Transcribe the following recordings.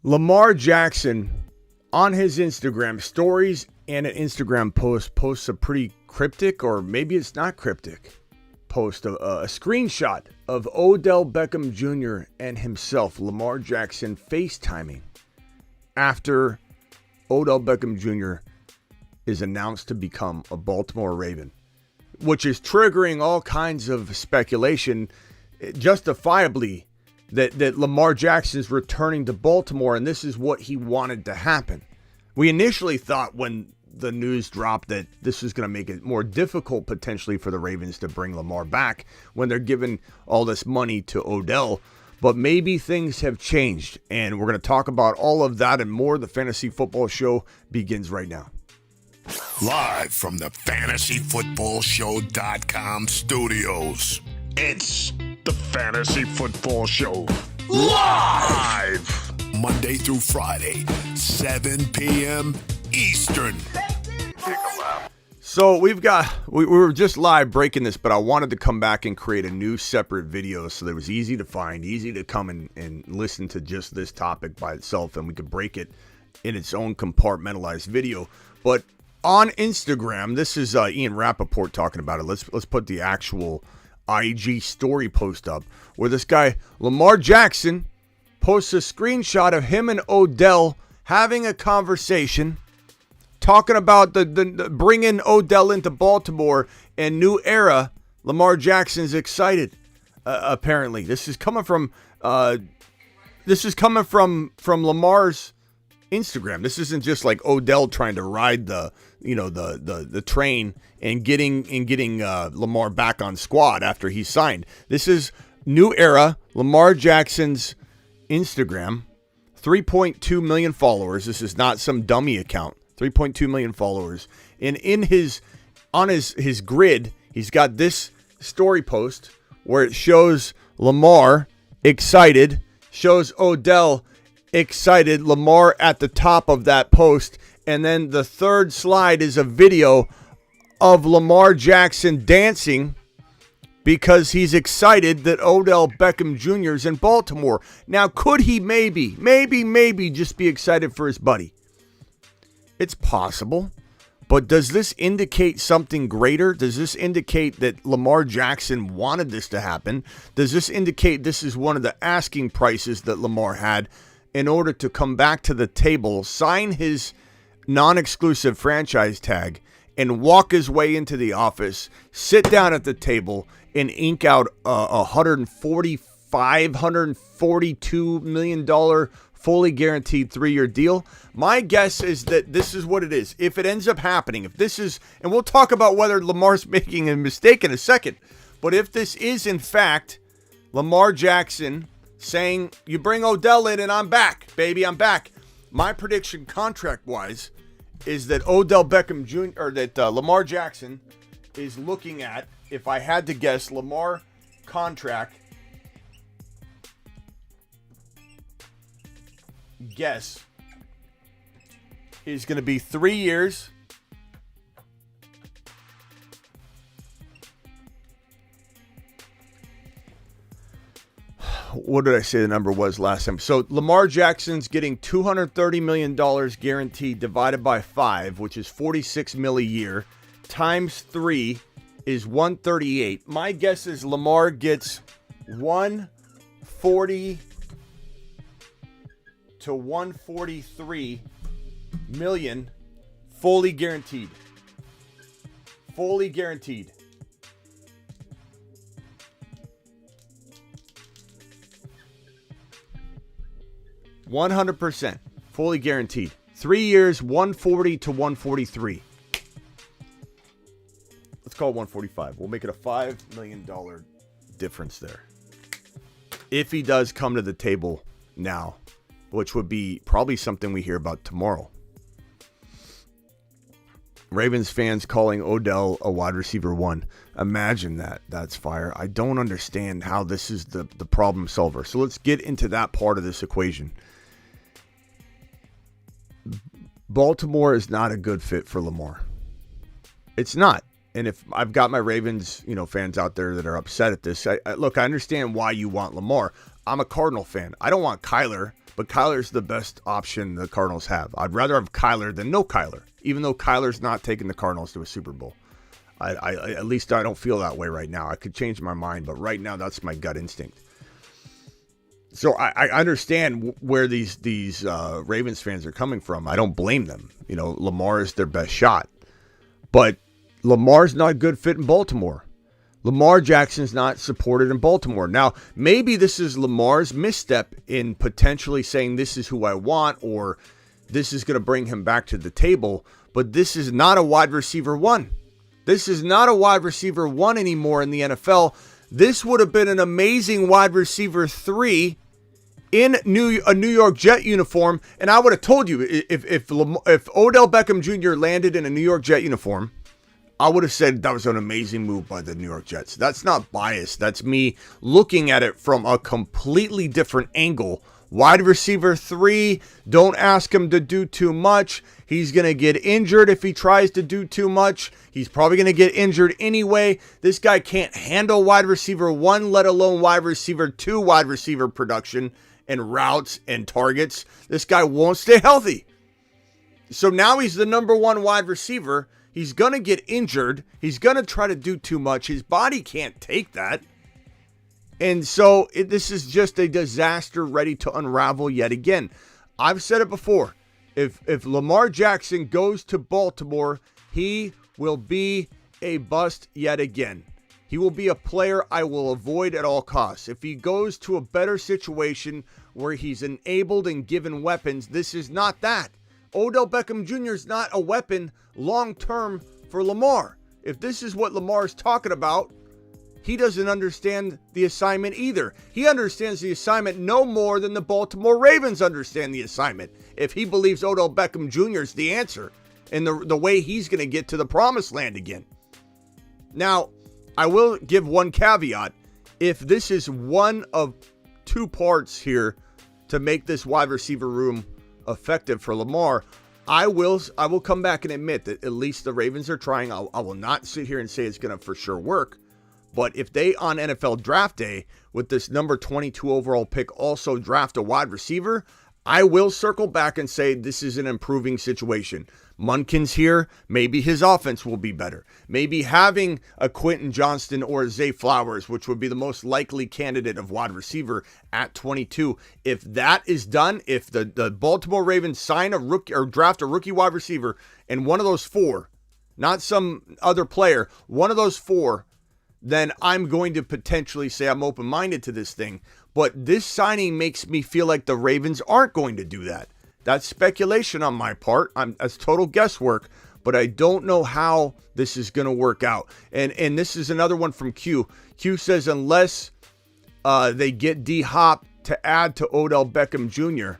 Lamar Jackson on his Instagram stories and an Instagram posts a pretty cryptic, or maybe it's not cryptic, post a screenshot of Odell Beckham Jr. and himself, Lamar Jackson, FaceTiming after Odell Beckham Jr. is announced to become a Baltimore Raven, which is triggering all kinds of speculation, justifiably, that Lamar Jackson's returning to Baltimore, and this is what he wanted to happen. We initially thought when the news dropped that this was going to make it more difficult potentially for the Ravens to bring Lamar back when they're giving all this money to Odell. But maybe things have changed, and we're going to talk about all of that and more. The Fantasy Football Show begins right now. Live from the FantasyFootballShow.com studios, it's the Fantasy Football Show. Live! Monday through Friday, 7 p.m. Eastern. So we were just live breaking this, but I wanted to come back and create a new separate video so that it was easy to find, easy to come and listen to just this topic by itself, and we could break it in its own compartmentalized video. But on Instagram, this is Ian Rappaport talking about it. Let's put the actual IG story post up where this guy, Lamar Jackson, posts a screenshot of him and Odell having a conversation, talking about the bringing Odell into Baltimore and new era. Lamar Jackson's excited. Apparently, this is coming from Lamar's Instagram. This isn't just like Odell trying to ride the train and getting Lamar back on squad after he signed. This is new era. Lamar Jackson's Instagram, 3.2 million followers. This is not some dummy account. 3.2 million followers. And on his grid, he's got this story post where it shows Lamar excited, shows Odell excited, Lamar at the top of that post, and then the third slide is a video of Lamar Jackson dancing because he's excited that Odell Beckham Jr. is in Baltimore. Now, could he maybe just be excited for his buddy? It's possible. But does this indicate something greater? Does this indicate that Lamar Jackson wanted this to happen? Does this indicate this is one of the asking prices that Lamar had in order to come back to the table, sign his non-exclusive franchise tag, and walk his way into the office, sit down at the table, and ink out a $142 million fully guaranteed 3-year deal? My guess is that this is what it is. If it ends up happening, if this is, and we'll talk about whether Lamar's making a mistake in a second, but if this is in fact Lamar Jackson saying, you bring Odell in and I'm back, baby, I'm back. My prediction contract-wise is that Odell Beckham Jr., or that Lamar Jackson is looking at, if I had to guess, Lamar contract guess is going to be 3 years, what did I say the number was last time? So Lamar Jackson's getting $230 million guaranteed divided by 5, which is $46 million a year, times 3 is $138. My guess is Lamar gets $140 to $143 million fully guaranteed. Fully guaranteed. $100% fully guaranteed. 3 years, 140 to 143. Let's call it 145. We'll make it a $5 million difference there. If he does come to the table now, which would be probably something we hear about tomorrow. Ravens fans calling Odell a wide receiver 1. Imagine that. That's fire. I don't understand how this is the problem solver. So let's get into that part of this equation. Baltimore is not a good fit for Lamar. It's not. And if I've got my Ravens, fans out there that are upset at this, look, I understand why you want Lamar. I'm a Cardinal fan. I don't want Kyler, but Kyler's the best option the Cardinals have. I'd rather have Kyler than no Kyler, even though Kyler's not taking the Cardinals to a Super Bowl. I at least I don't feel that way right now. I could change my mind, but right now that's my gut instinct. So I understand where these Ravens fans are coming from. I don't blame them. You know, Lamar is their best shot. But Lamar's not a good fit in Baltimore. Lamar Jackson's not supported in Baltimore. Now, maybe this is Lamar's misstep in potentially saying this is who I want or this is going to bring him back to the table. But this is not a wide receiver one. This is not a wide receiver one anymore in the NFL. This would have been an amazing wide receiver 3 in a New York Jet uniform. And I would have told you, if Odell Beckham Jr. landed in a New York Jet uniform, I would have said that was an amazing move by the New York Jets. That's not bias. That's me looking at it from a completely different angle. Wide receiver 3, don't ask him to do too much. He's going to get injured if he tries to do too much. He's probably going to get injured anyway. This guy can't handle wide receiver 1, let alone wide receiver 2 wide receiver production and routes and targets. This guy won't stay healthy. So now he's the number 1 wide receiver. He's going to get injured. He's going to try to do too much. His body can't take that. And so this is just a disaster ready to unravel yet again. I've said it before. If Lamar Jackson goes to Baltimore, he will be a bust yet again. He will be a player I will avoid at all costs. If he goes to a better situation where he's enabled and given weapons, this is not that. Odell Beckham Jr. is not a weapon long-term for Lamar. If this is what Lamar is talking about, he doesn't understand the assignment either. He understands the assignment no more than the Baltimore Ravens understand the assignment. If he believes Odell Beckham Jr. is the answer and the way he's going to get to the promised land again. Now, I will give one caveat. If this is one of 2 parts here to make this wide receiver room effective for Lamar, I will come back and admit that at least the Ravens are trying. I will not sit here and say it's going to for sure work. But if they on NFL draft day with this number 22 overall pick also draft a wide receiver, I will circle back and say this is an improving situation. Munkin's here. Maybe his offense will be better. Maybe having a Quentin Johnston or a Zay Flowers, which would be the most likely candidate of wide receiver at 22. If that is done, if the Baltimore Ravens sign a rookie or draft a rookie wide receiver and one of those 4, not some other player, one of those 4, then I'm going to potentially say I'm open-minded to this thing. But this signing makes me feel like the Ravens aren't going to do that. That's speculation on my part. That's total guesswork, but I don't know how this is going to work out. And this is another one from Q. Q says unless they get D-Hop to add to Odell Beckham Jr.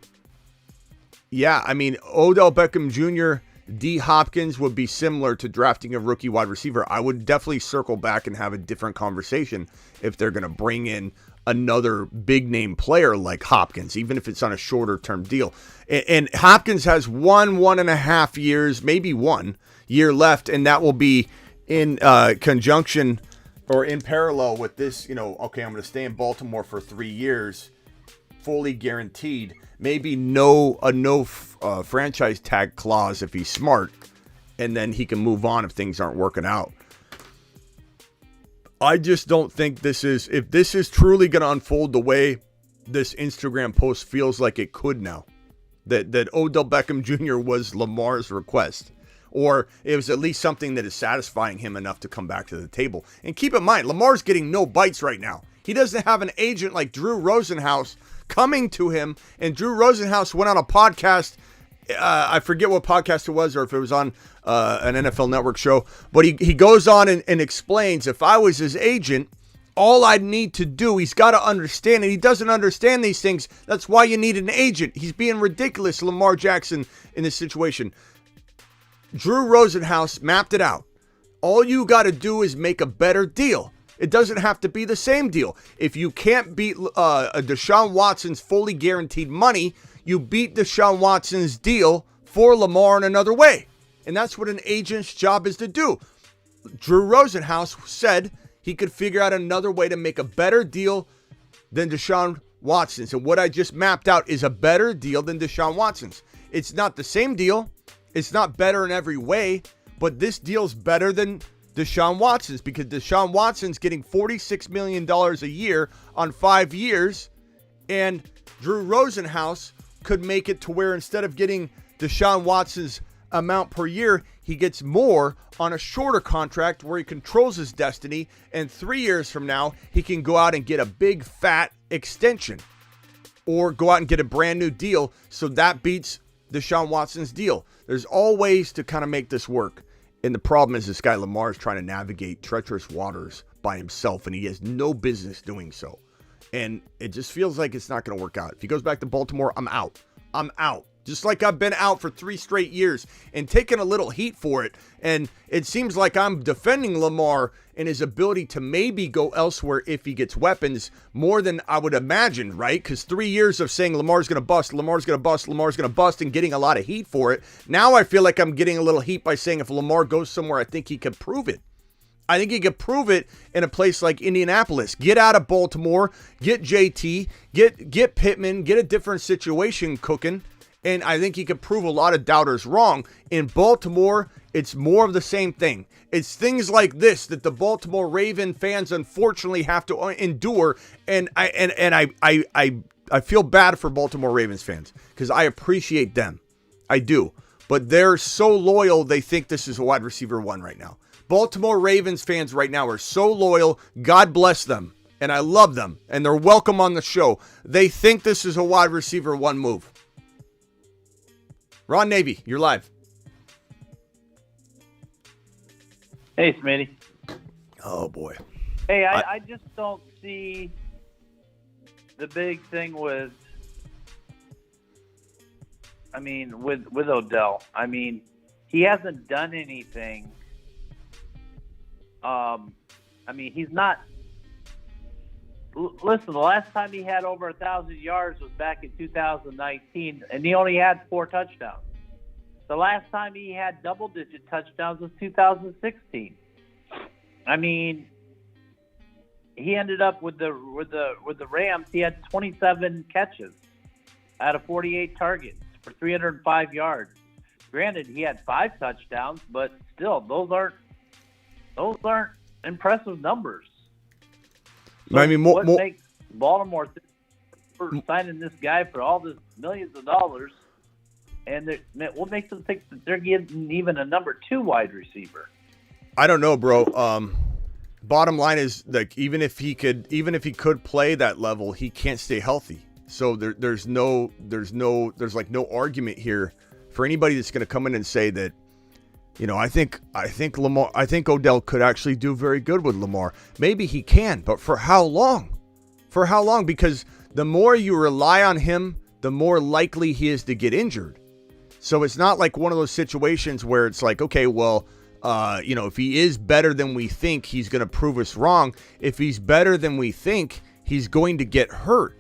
Yeah, I mean, Odell Beckham Jr., D. Hopkins would be similar to drafting a rookie wide receiver. I would definitely circle back and have a different conversation if they're going to bring in another big name player like Hopkins, even if it's on a shorter term deal. And Hopkins has 1.5 years, maybe 1 year left, and that will be in conjunction or in parallel with this, okay, I'm going to stay in Baltimore for 3 years, fully guaranteed. Maybe no franchise tag clause if he's smart, and then he can move on if things aren't working out. I just don't think if this is truly going to unfold the way this Instagram post feels like it could now, that Odell Beckham Jr. was Lamar's request, or it was at least something that is satisfying him enough to come back to the table. And keep in mind, Lamar's getting no bites right now. He doesn't have an agent like Drew Rosenhaus coming to him, and Drew Rosenhaus went on a podcast. I forget what podcast it was, or if it was on an NFL Network show, but he goes on and explains, if I was his agent, all I'd need to do, he's got to understand it. He doesn't understand these things. That's why you need an agent. He's being ridiculous, Lamar Jackson, in this situation. Drew Rosenhaus mapped it out. All you got to do is make a better deal. It doesn't have to be the same deal. If you can't beat Deshaun Watson's fully guaranteed money, you beat Deshaun Watson's deal for Lamar in another way. And that's what an agent's job is to do. Drew Rosenhaus said he could figure out another way to make a better deal than Deshaun Watson's. And what I just mapped out is a better deal than Deshaun Watson's. It's not the same deal. It's not better in every way, but this deal's better than Deshaun Watson's because Deshaun Watson's getting $46 million a year on 5 years, and Drew Rosenhaus could make it to where instead of getting Deshaun Watson's amount per year, he gets more on a shorter contract where he controls his destiny, and 3 years from now, he can go out and get a big fat extension or go out and get a brand new deal, so that beats Deshaun Watson's deal. There's all ways to kind of make this work. And the problem is this guy Lamar is trying to navigate treacherous waters by himself, and he has no business doing so. And it just feels like it's not going to work out. If he goes back to Baltimore, I'm out. I'm out. Just like I've been out for 3 straight years and taking a little heat for it. And it seems like I'm defending Lamar and his ability to maybe go elsewhere if he gets weapons more than I would imagine, right? Because 3 years of saying Lamar's going to bust, Lamar's going to bust, Lamar's going to bust, and getting a lot of heat for it. Now I feel like I'm getting a little heat by saying if Lamar goes somewhere, I think he could prove it. I think he could prove it in a place like Indianapolis. Get out of Baltimore, get JT, get Pittman, get a different situation cooking. And I think he could prove a lot of doubters wrong. In Baltimore, it's more of the same thing. It's things like this that the Baltimore Raven fans unfortunately have to endure. And I feel bad for Baltimore Ravens fans because I appreciate them. I do. But they're so loyal, they think this is a wide receiver 1 right now. Baltimore Ravens fans right now are so loyal. God bless them. And I love them. And they're welcome on the show. They think this is a wide receiver 1 move. Ron Navy, you're live. Hey, Smitty. Oh, boy. Hey, I just don't see the big thing with Odell. I mean, he hasn't done anything. He's not. Listen, the last time he had over 1,000 yards was back in 2019, and he only had 4 touchdowns. The last time he had double-digit touchdowns was 2016. I mean, he ended up with the Rams. He had 27 catches out of 48 targets for 305 yards. Granted, he had 5 touchdowns, but still, those aren't impressive numbers. So I mean, what makes Baltimore signing this guy for all this millions of dollars, and what makes them think that they're getting even a number 2 wide receiver? I don't know, bro. Bottom line is, like, even if he could play that level, he can't stay healthy. So there's no argument here for anybody that's going to come in and say that. You know, I think Odell could actually do very good with Lamar. Maybe he can, but for how long? For how long? Because the more you rely on him, the more likely he is to get injured. So it's not like one of those situations where it's like, okay, well, if he is better than we think, he's going to prove us wrong. If he's better than we think, he's going to get hurt.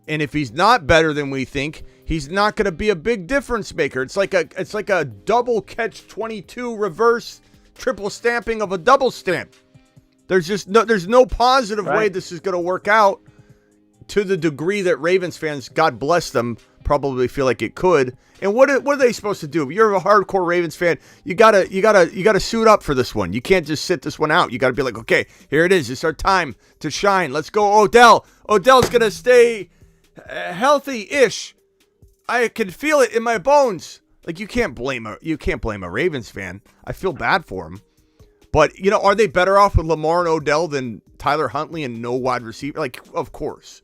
And if he's not better than we think, he's not going to be a big difference maker. It's like a double catch 22 reverse triple stamping of a double stamp. There's no positive way this is going to work out to the degree that Ravens fans, God bless them, probably feel like it could. And what are they supposed to do? If you're a hardcore Ravens fan, you gotta suit up for this one. You can't just sit this one out. You gotta be like, okay, here it is. It's our time to shine. Let's go, Odell. Odell's gonna stay healthy-ish. I can feel it in my bones. Like, you can't blame a Ravens fan. I feel bad for him. But, are they better off with Lamar and Odell than Tyler Huntley and no wide receiver? Like, of course.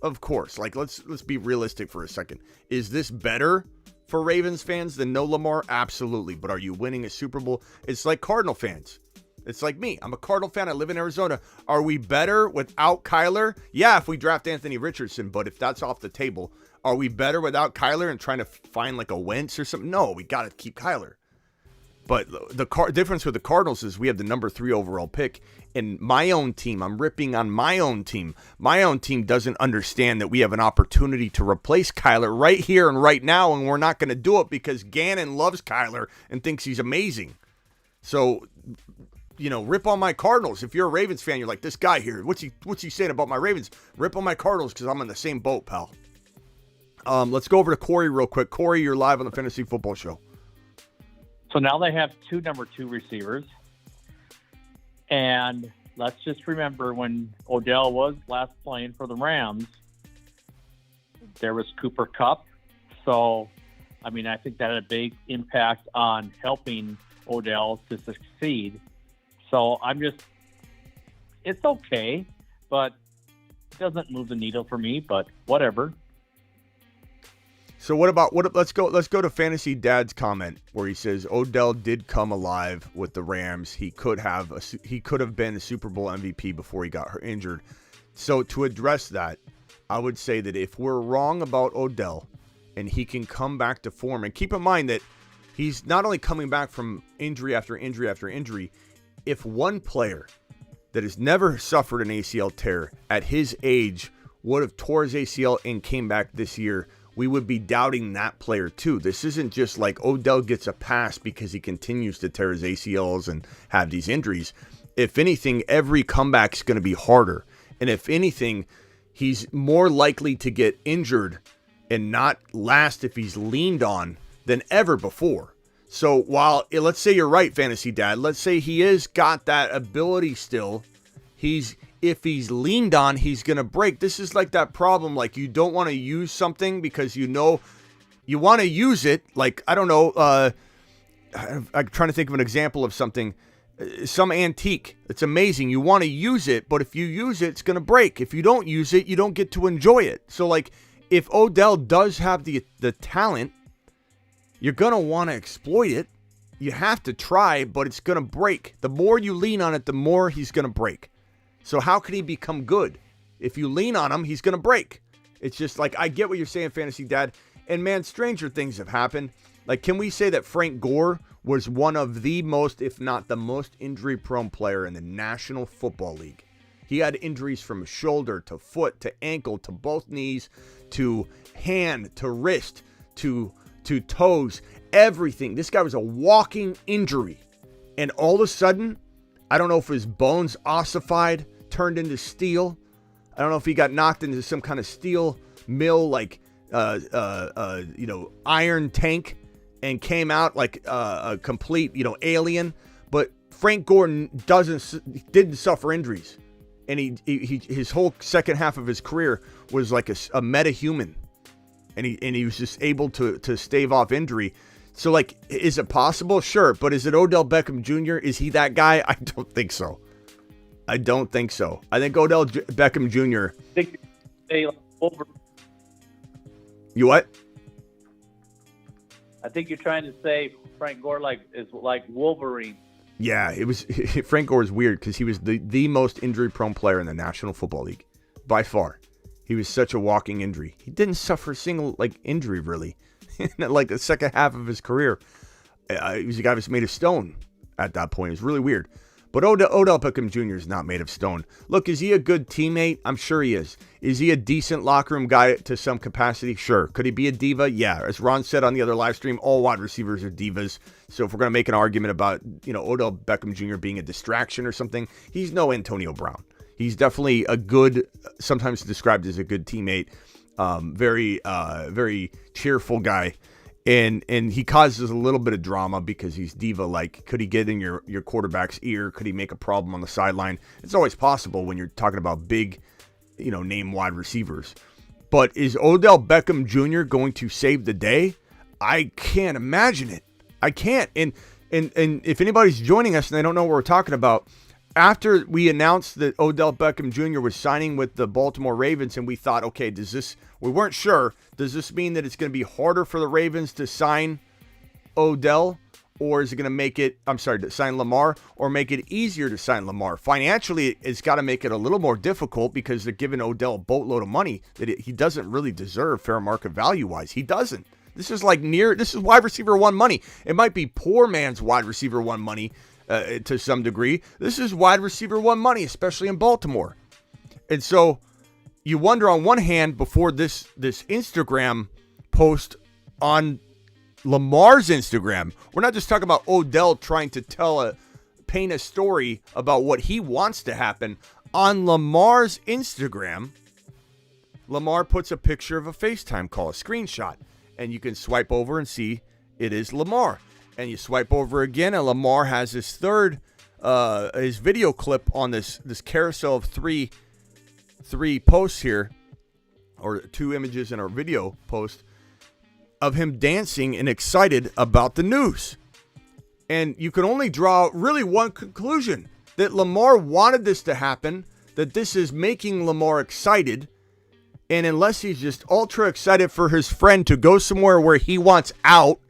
Of course. Like, let's be realistic for a second. Is this better for Ravens fans than no Lamar? Absolutely. But are you winning a Super Bowl? It's like Cardinal fans. It's like me. I'm a Cardinal fan. I live in Arizona. Are we better without Kyler? Yeah, if we draft Anthony Richardson. But if that's off the table, are we better without Kyler and trying to find like a Wentz or something? No, we got to keep Kyler. But the difference with the Cardinals is we have the number 3 overall pick. And my own team, I'm ripping on my own team. My own team doesn't understand that we have an opportunity to replace Kyler right here and right now. And we're not going to do it because Gannon loves Kyler and thinks he's amazing. So rip on my Cardinals. If you're a Ravens fan, you're like, this guy here, what's he saying about my Ravens? Rip on my Cardinals because I'm in the same boat, pal. Let's go over to Corey real quick. Corey, you're live on the Fantasy Football Show. So now they have 2 number 2 receivers. And let's just remember when Odell was last playing for the Rams, there was Cooper Kupp. So, I think that had a big impact on helping Odell to succeed. So it's okay, but it doesn't move the needle for me, but whatever. So let's go to Fantasy Dad's comment where he says Odell did come alive with the Rams. He could have been a Super Bowl MVP before he got injured. So to address that, I would say that if we're wrong about Odell and he can come back to form, and keep in mind that he's not only coming back from injury after injury after injury, if one player that has never suffered an ACL tear at his age would have tore his ACL and came back this year, we would be doubting that player too. This isn't just like Odell gets a pass because he continues to tear his ACLs and have these injuries. If anything, every comeback is going to be harder. And if anything, he's more likely to get injured and not last if he's leaned on than ever before. So while, let's say you're right, Fantasy Dad, let's say he is got that ability still, if he's leaned on, he's going to break. This is like that problem, like you don't want to use something because you want to use it. Like, I don't know, I'm trying to think of an example of something, some antique. It's amazing. You want to use it, but if you use it, it's going to break. If you don't use it, you don't get to enjoy it. So like, if Odell does have the talent, you're going to want to exploit it. You have to try, but it's going to break. The more you lean on it, the more he's going to break. So how can he become good? If you lean on him, he's going to break. It's just like, I get what you're saying, Fantasy Dad. And man, stranger things have happened. Like, can we say that Frank Gore was one of the most, if not the most injury-prone player in the National Football League? He had injuries from shoulder to foot to ankle to both knees to hand to wrist to toes, everything. This guy was a walking injury. And all of a sudden, I don't know if his bones ossified, turned into steel. I don't know if he got knocked into some kind of steel mill, like, iron tank, and came out like a complete, alien. But Frank Gordon didn't suffer injuries. And his whole second half of his career was like a meta-human. And he was just able to stave off injury. So, like, is it possible? Sure. But is it Odell Beckham Jr.? Is he that guy? I don't think so. I think Odell Beckham Jr. You what? I think you're trying to say Frank Gore is like Wolverine. Yeah, it was Frank Gore is weird because he was the most injury-prone player in the National Football League by far. He was such a walking injury. He didn't suffer a single injury really. Like the second half of his career, he was a guy who was made of stone at that point. It was really weird. But Odell Beckham Jr. is not made of stone. Look, is he a good teammate? I'm sure he is. Is he a decent locker room guy to some capacity? Sure. Could he be a diva? Yeah. As Ron said on the other live stream, all wide receivers are divas. So if we're going to make an argument about, Odell Beckham Jr. being a distraction or something, he's no Antonio Brown. He's definitely a good, sometimes described as a good teammate. Very cheerful guy. And he causes a little bit of drama because he's diva-like. Could he get in your quarterback's ear? Could he make a problem on the sideline? It's always possible when you're talking about big, name wide receivers. But is Odell Beckham Jr. going to save the day? I can't imagine it. I can't. And if anybody's joining us and they don't know what we're talking about, after we announced that Odell Beckham Jr. was signing with the Baltimore Ravens, and we thought, okay, we weren't sure, does this mean that it's going to be harder for the Ravens to sign Odell, or is it going to make it, to sign Lamar, or make it easier to sign Lamar? Financially, it's got to make it a little more difficult because they're giving Odell a boatload of money that he doesn't really deserve fair market value-wise. He doesn't. This is wide receiver one money. It might be poor man's wide receiver one money, to some degree. This is wide receiver one money, especially in Baltimore. And so you wonder on one hand, before this Instagram post on Lamar's Instagram, we're not just talking about Odell trying to tell a paint a story about what he wants to happen. On Lamar's Instagram, Lamar puts a picture of a FaceTime call, a screenshot, and you can swipe over and see it is Lamar. And you swipe over again, and Lamar has his his video clip on this carousel of three posts here, or 2 images in a video post of him dancing and excited about the news. And you can only draw really one conclusion, that Lamar wanted this to happen, that this is making Lamar excited. And unless he's just ultra excited for his friend to go somewhere where he wants out,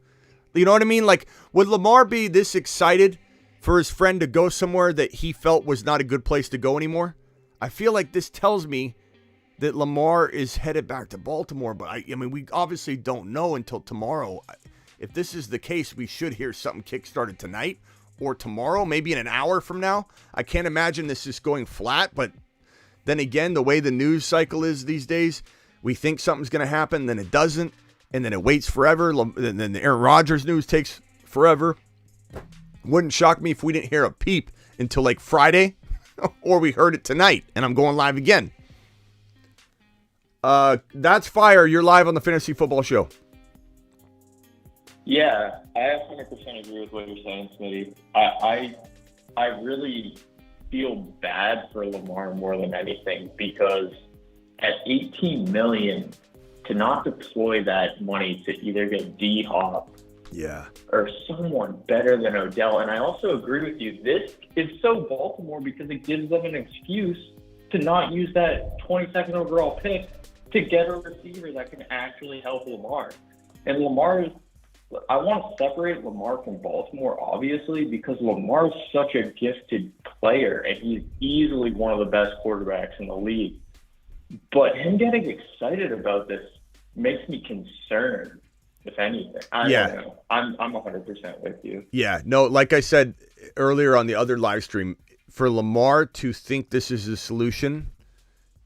you know what I mean? Like, would Lamar be this excited for his friend to go somewhere that he felt was not a good place to go anymore? I feel like this tells me that Lamar is headed back to Baltimore, but I mean, we obviously don't know until tomorrow. If this is the case, we should hear something kickstarted tonight or tomorrow, maybe in an hour from now. I can't imagine this is going flat, but then again, the way the news cycle is these days, we think something's going to happen, then it doesn't, and then it waits forever, and then the Aaron Rodgers news takes forever. Wouldn't shock me if we didn't hear a peep until like Friday, or we heard it tonight, and I'm going live again. That's fire. You're live on the Fantasy Football Show. Yeah, I 100% agree with what you're saying, Smitty. I really feel bad for Lamar more than anything, because at $18 million, to not deploy that money to either get D-Hop or someone better than Odell. And I also agree with you. This is so Baltimore because it gives them an excuse to not use that 22nd overall pick to get a receiver that can actually help Lamar. And I want to separate Lamar from Baltimore, obviously, because Lamar's such a gifted player, and he's easily one of the best quarterbacks in the league. But him getting excited about this makes me concerned, if anything. I don't know. I'm 100% with you. Yeah, no, like I said earlier on the other live stream, for Lamar to think this is the solution,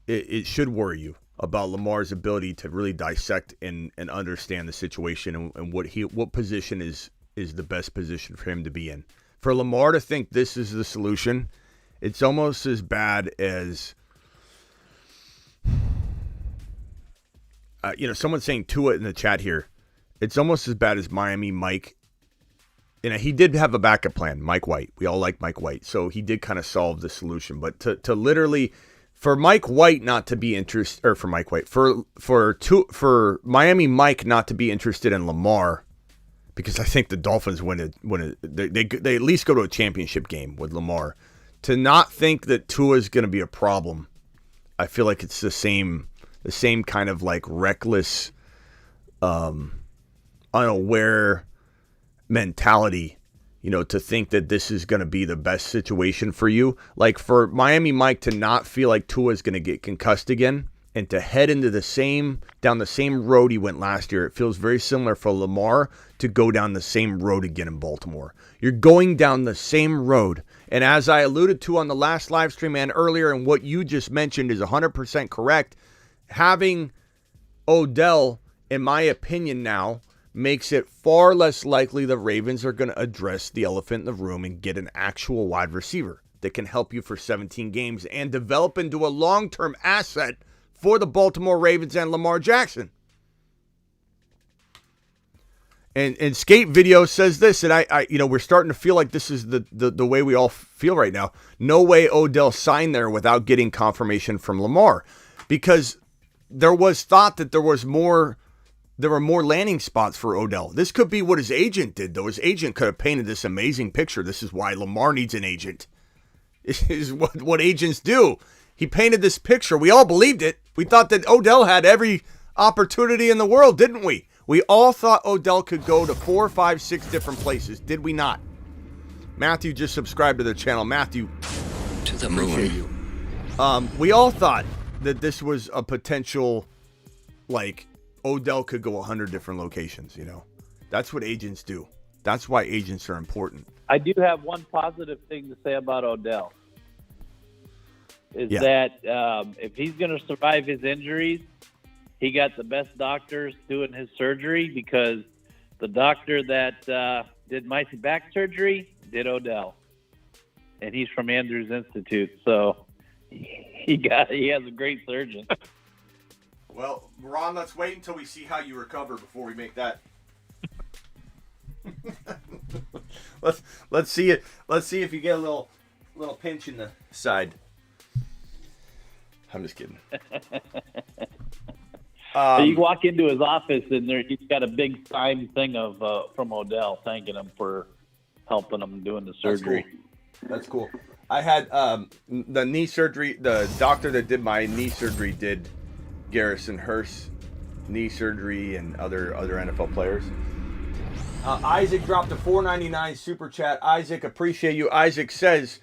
it should worry you about Lamar's ability to really dissect and understand the situation and what position is the best position for him to be in. For Lamar to think this is the solution, it's almost as bad as someone's saying Tua in the chat here. It's almost as bad as Miami Mike. And he did have a backup plan, Mike White. We all like Mike White, so he did kind of solve the solution. But to literally, for Mike White not to be interested, or for Mike White, for Miami Mike not to be interested in Lamar, because I think the Dolphins they at least go to a championship game with Lamar. To not think that Tua is going to be a problem, I feel like it's the same kind of like reckless, unaware mentality, to think that this is going to be the best situation for you. Like for Miami Mike to not feel like Tua is going to get concussed again and to head into down the same road he went last year. It feels very similar for Lamar to go down the same road again in Baltimore. You're going down the same road. And as I alluded to on the last live stream and earlier, and what you just mentioned is 100% correct, having Odell, in my opinion now, makes it far less likely the Ravens are going to address the elephant in the room and get an actual wide receiver that can help you for 17 games and develop into a long-term asset for the Baltimore Ravens and Lamar Jackson. And Skate Video says this, and I we're starting to feel like this is the way we all feel right now. No way Odell signed there without getting confirmation from Lamar, because there was thought that there were more landing spots for Odell. This could be what his agent did, though. His agent could have painted this amazing picture. This is why Lamar needs an agent. This is what agents do. He painted this picture. We all believed it. We thought that Odell had every opportunity in the world, didn't we? We all thought Odell could go to 4, 5, 6 different places. Did we not? Matthew just subscribed to the channel. Matthew, to the moon. Appreciate you. We all thought that this was a potential, like, Odell could go 100 different locations, That's what agents do. That's why agents are important. I do have one positive thing to say about Odell. That if he's going to survive his injuries, he got the best doctors doing his surgery, because the doctor that did my back surgery did Odell. and he's from Andrews Institute, so he has a great surgeon. Well, Ron, let's wait until we see how you recover before we make that. let's see it. Let's see if you get a little pinch in the side. I'm just kidding. You walk into his office and he's got a big signed thing of from Odell thanking him for helping him doing the surgery. That's cool. I had the knee surgery. The doctor that did my knee surgery did Garrison Hurst knee surgery and other NFL players. Isaac dropped a $4.99 super chat. Isaac, appreciate you. Isaac says,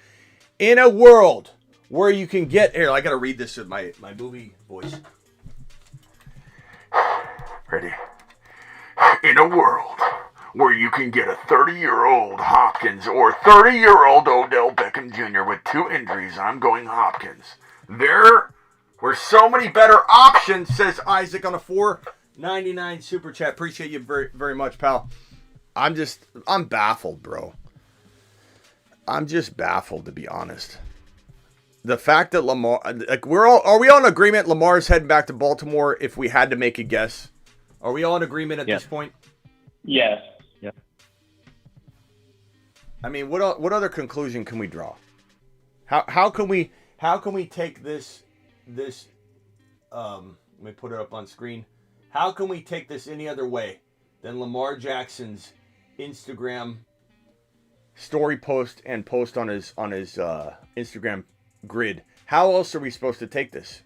in a world where you can get here, I gotta read this with my movie voice. Ready? In a world where you can get a 30-year-old Hopkins or 30-year-old Odell Beckham Jr. with 2 injuries, I'm going Hopkins. There were so many better options, says Isaac on a $4.99 super chat. Appreciate you very, very much, pal. I'm baffled, bro. I'm just baffled, to be honest. The fact that Lamar, like, are we all in agreement Lamar's heading back to Baltimore if we had to make a guess? Are we all in agreement at this point? Yes. Yeah. I mean, what other conclusion can we draw? How can we take this let me put it up on screen. How can we take this any other way than Lamar Jackson's Instagram story post and post on his Instagram grid? How else are we supposed to take this?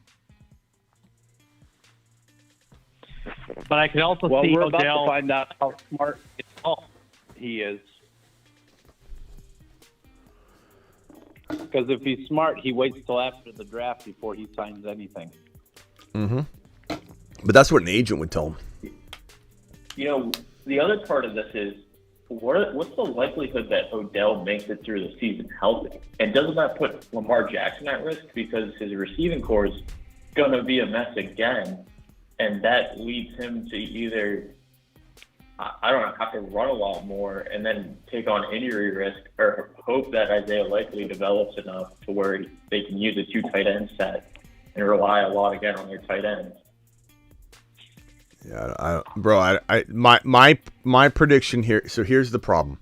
But I can also see we're Odell. about to find out how smart he is. Because if he's smart, he waits till after the draft before he signs anything. Mm-hmm. But that's what an agent would tell him. You know, the other part of this is, what's the likelihood that Odell makes it through the season healthy? And doesn't that put Lamar Jackson at risk because his receiving core is going to be a mess again? And that leads him to either, I don't know, have to run a lot more and then take on injury risk, or hope that Isaiah Likely develops enough to where they can use a 2 tight end set and rely a lot again on their tight ends. Yeah, my prediction here. So here's the problem.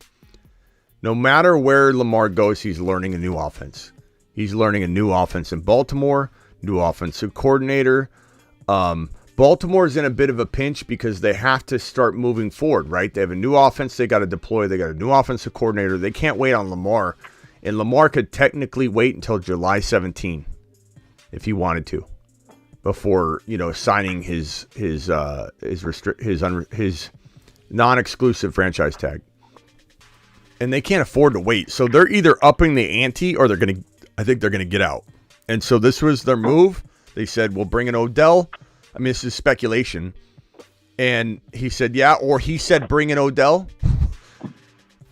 No matter where Lamar goes, he's learning a new offense. He's learning a new offense in Baltimore, new offensive coordinator. Baltimore's in a bit of a pinch because they have to start moving forward, right? They have a new offense they got to deploy. They got a new offensive coordinator. They can't wait on Lamar. And Lamar could technically wait until July 17 if he wanted to, before, signing his non-exclusive franchise tag. And they can't afford to wait. So they're either upping the ante or I think they're going to get out. And so this was their move. They said, we'll bring in Odell. I mean, this is speculation. And he said, yeah, or he said, bring in Odell.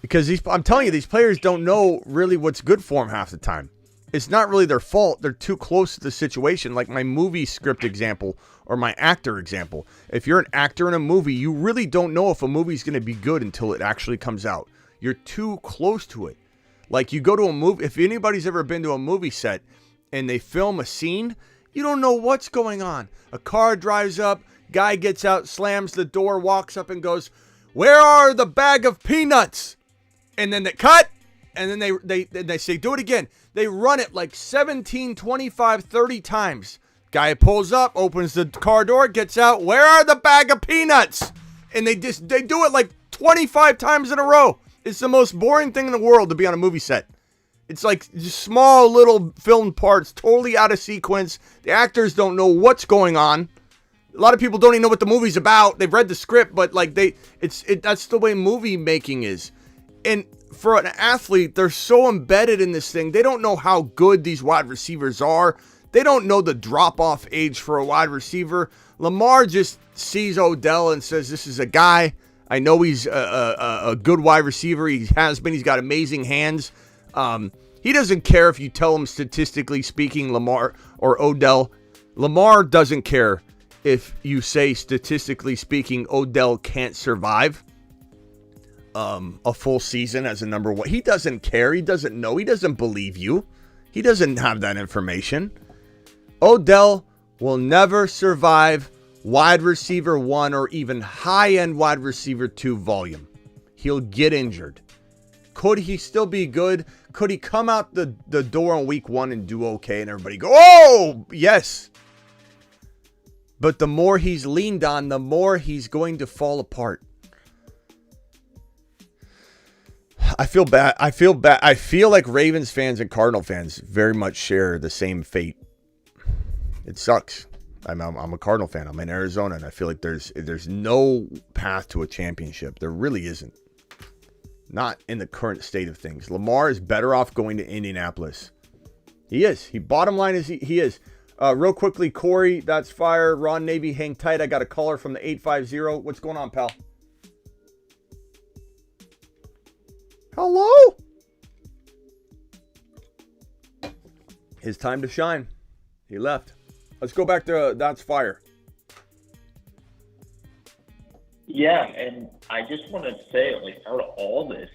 Because I'm telling you, these players don't know really what's good for them half the time. It's not really their fault. They're too close to the situation. Like my movie script example or my actor example. If you're an actor in a movie, you really don't know if a movie's going to be good until it actually comes out. You're too close to it. Like you go to a movie, if anybody's ever been to a movie set and they film a scene, you don't know what's going on. A car drives up, guy gets out, slams the door, walks up and goes, "Where are the bag of peanuts?" And then they cut, and then they say, do it again. They run it like 17, 25, 30 times. Guy pulls up, opens the car door, gets out, "Where are the bag of peanuts?" And they do it like 25 times in a row. It's the most boring thing in the world to be on a movie set. It's like just small little filmed parts, totally out of sequence. The actors don't know what's going on. A lot of people don't even know what the movie's about. They've read the script, but like that's the way movie making is. And for an athlete, they're so embedded in this thing. They don't know how good these wide receivers are. They don't know the drop-off age for a wide receiver. Lamar just sees Odell and says, this is a guy. I know he's a good wide receiver. He has been. He's got amazing hands. He doesn't care if you tell him, statistically speaking, Lamar or Odell. Lamar doesn't care if you say, statistically speaking, Odell can't survive. a full season as a number one. He doesn't care. He doesn't know. He doesn't believe you. He doesn't have that information. Odell will never survive wide receiver 1 or even high-end wide receiver 2 volume. He'll get injured. Could he still be good? Could he come out the door on week 1 and do okay and everybody go, oh, yes. But the more he's leaned on, the more he's going to fall apart. I feel bad. I feel like Ravens fans and Cardinal fans very much share the same fate. It sucks. I'm a Cardinal fan. I'm in Arizona, and I feel like there's no path to a championship. There really isn't. Not in the current state of things. Lamar is better off going to Indianapolis. He is. Bottom line is he is. Real quickly, Corey, that's fire. Ron Navy, hang tight. I got a caller from the 850. What's going on, pal? Hello? His time to shine. He left. Let's go back to that's fire. Yeah, and I just want to say, like, out of all this,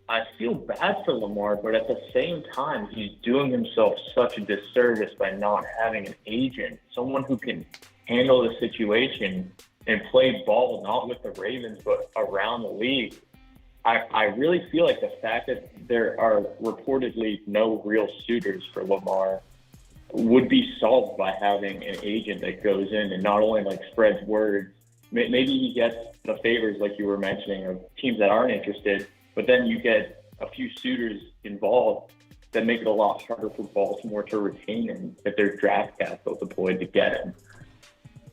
I feel bad for Lamar, but at the same time, he's doing himself such a disservice by not having an agent, someone who can handle the situation and play ball, not with the Ravens, but around the league. I really feel like the fact that there are reportedly no real suitors for Lamar would be solved by having an agent that goes in and not only like spreads word. Maybe he gets the favors like you were mentioning of teams that aren't interested, but then you get a few suitors involved that make it a lot harder for Baltimore to retain him if there's draft capital deployed to get him.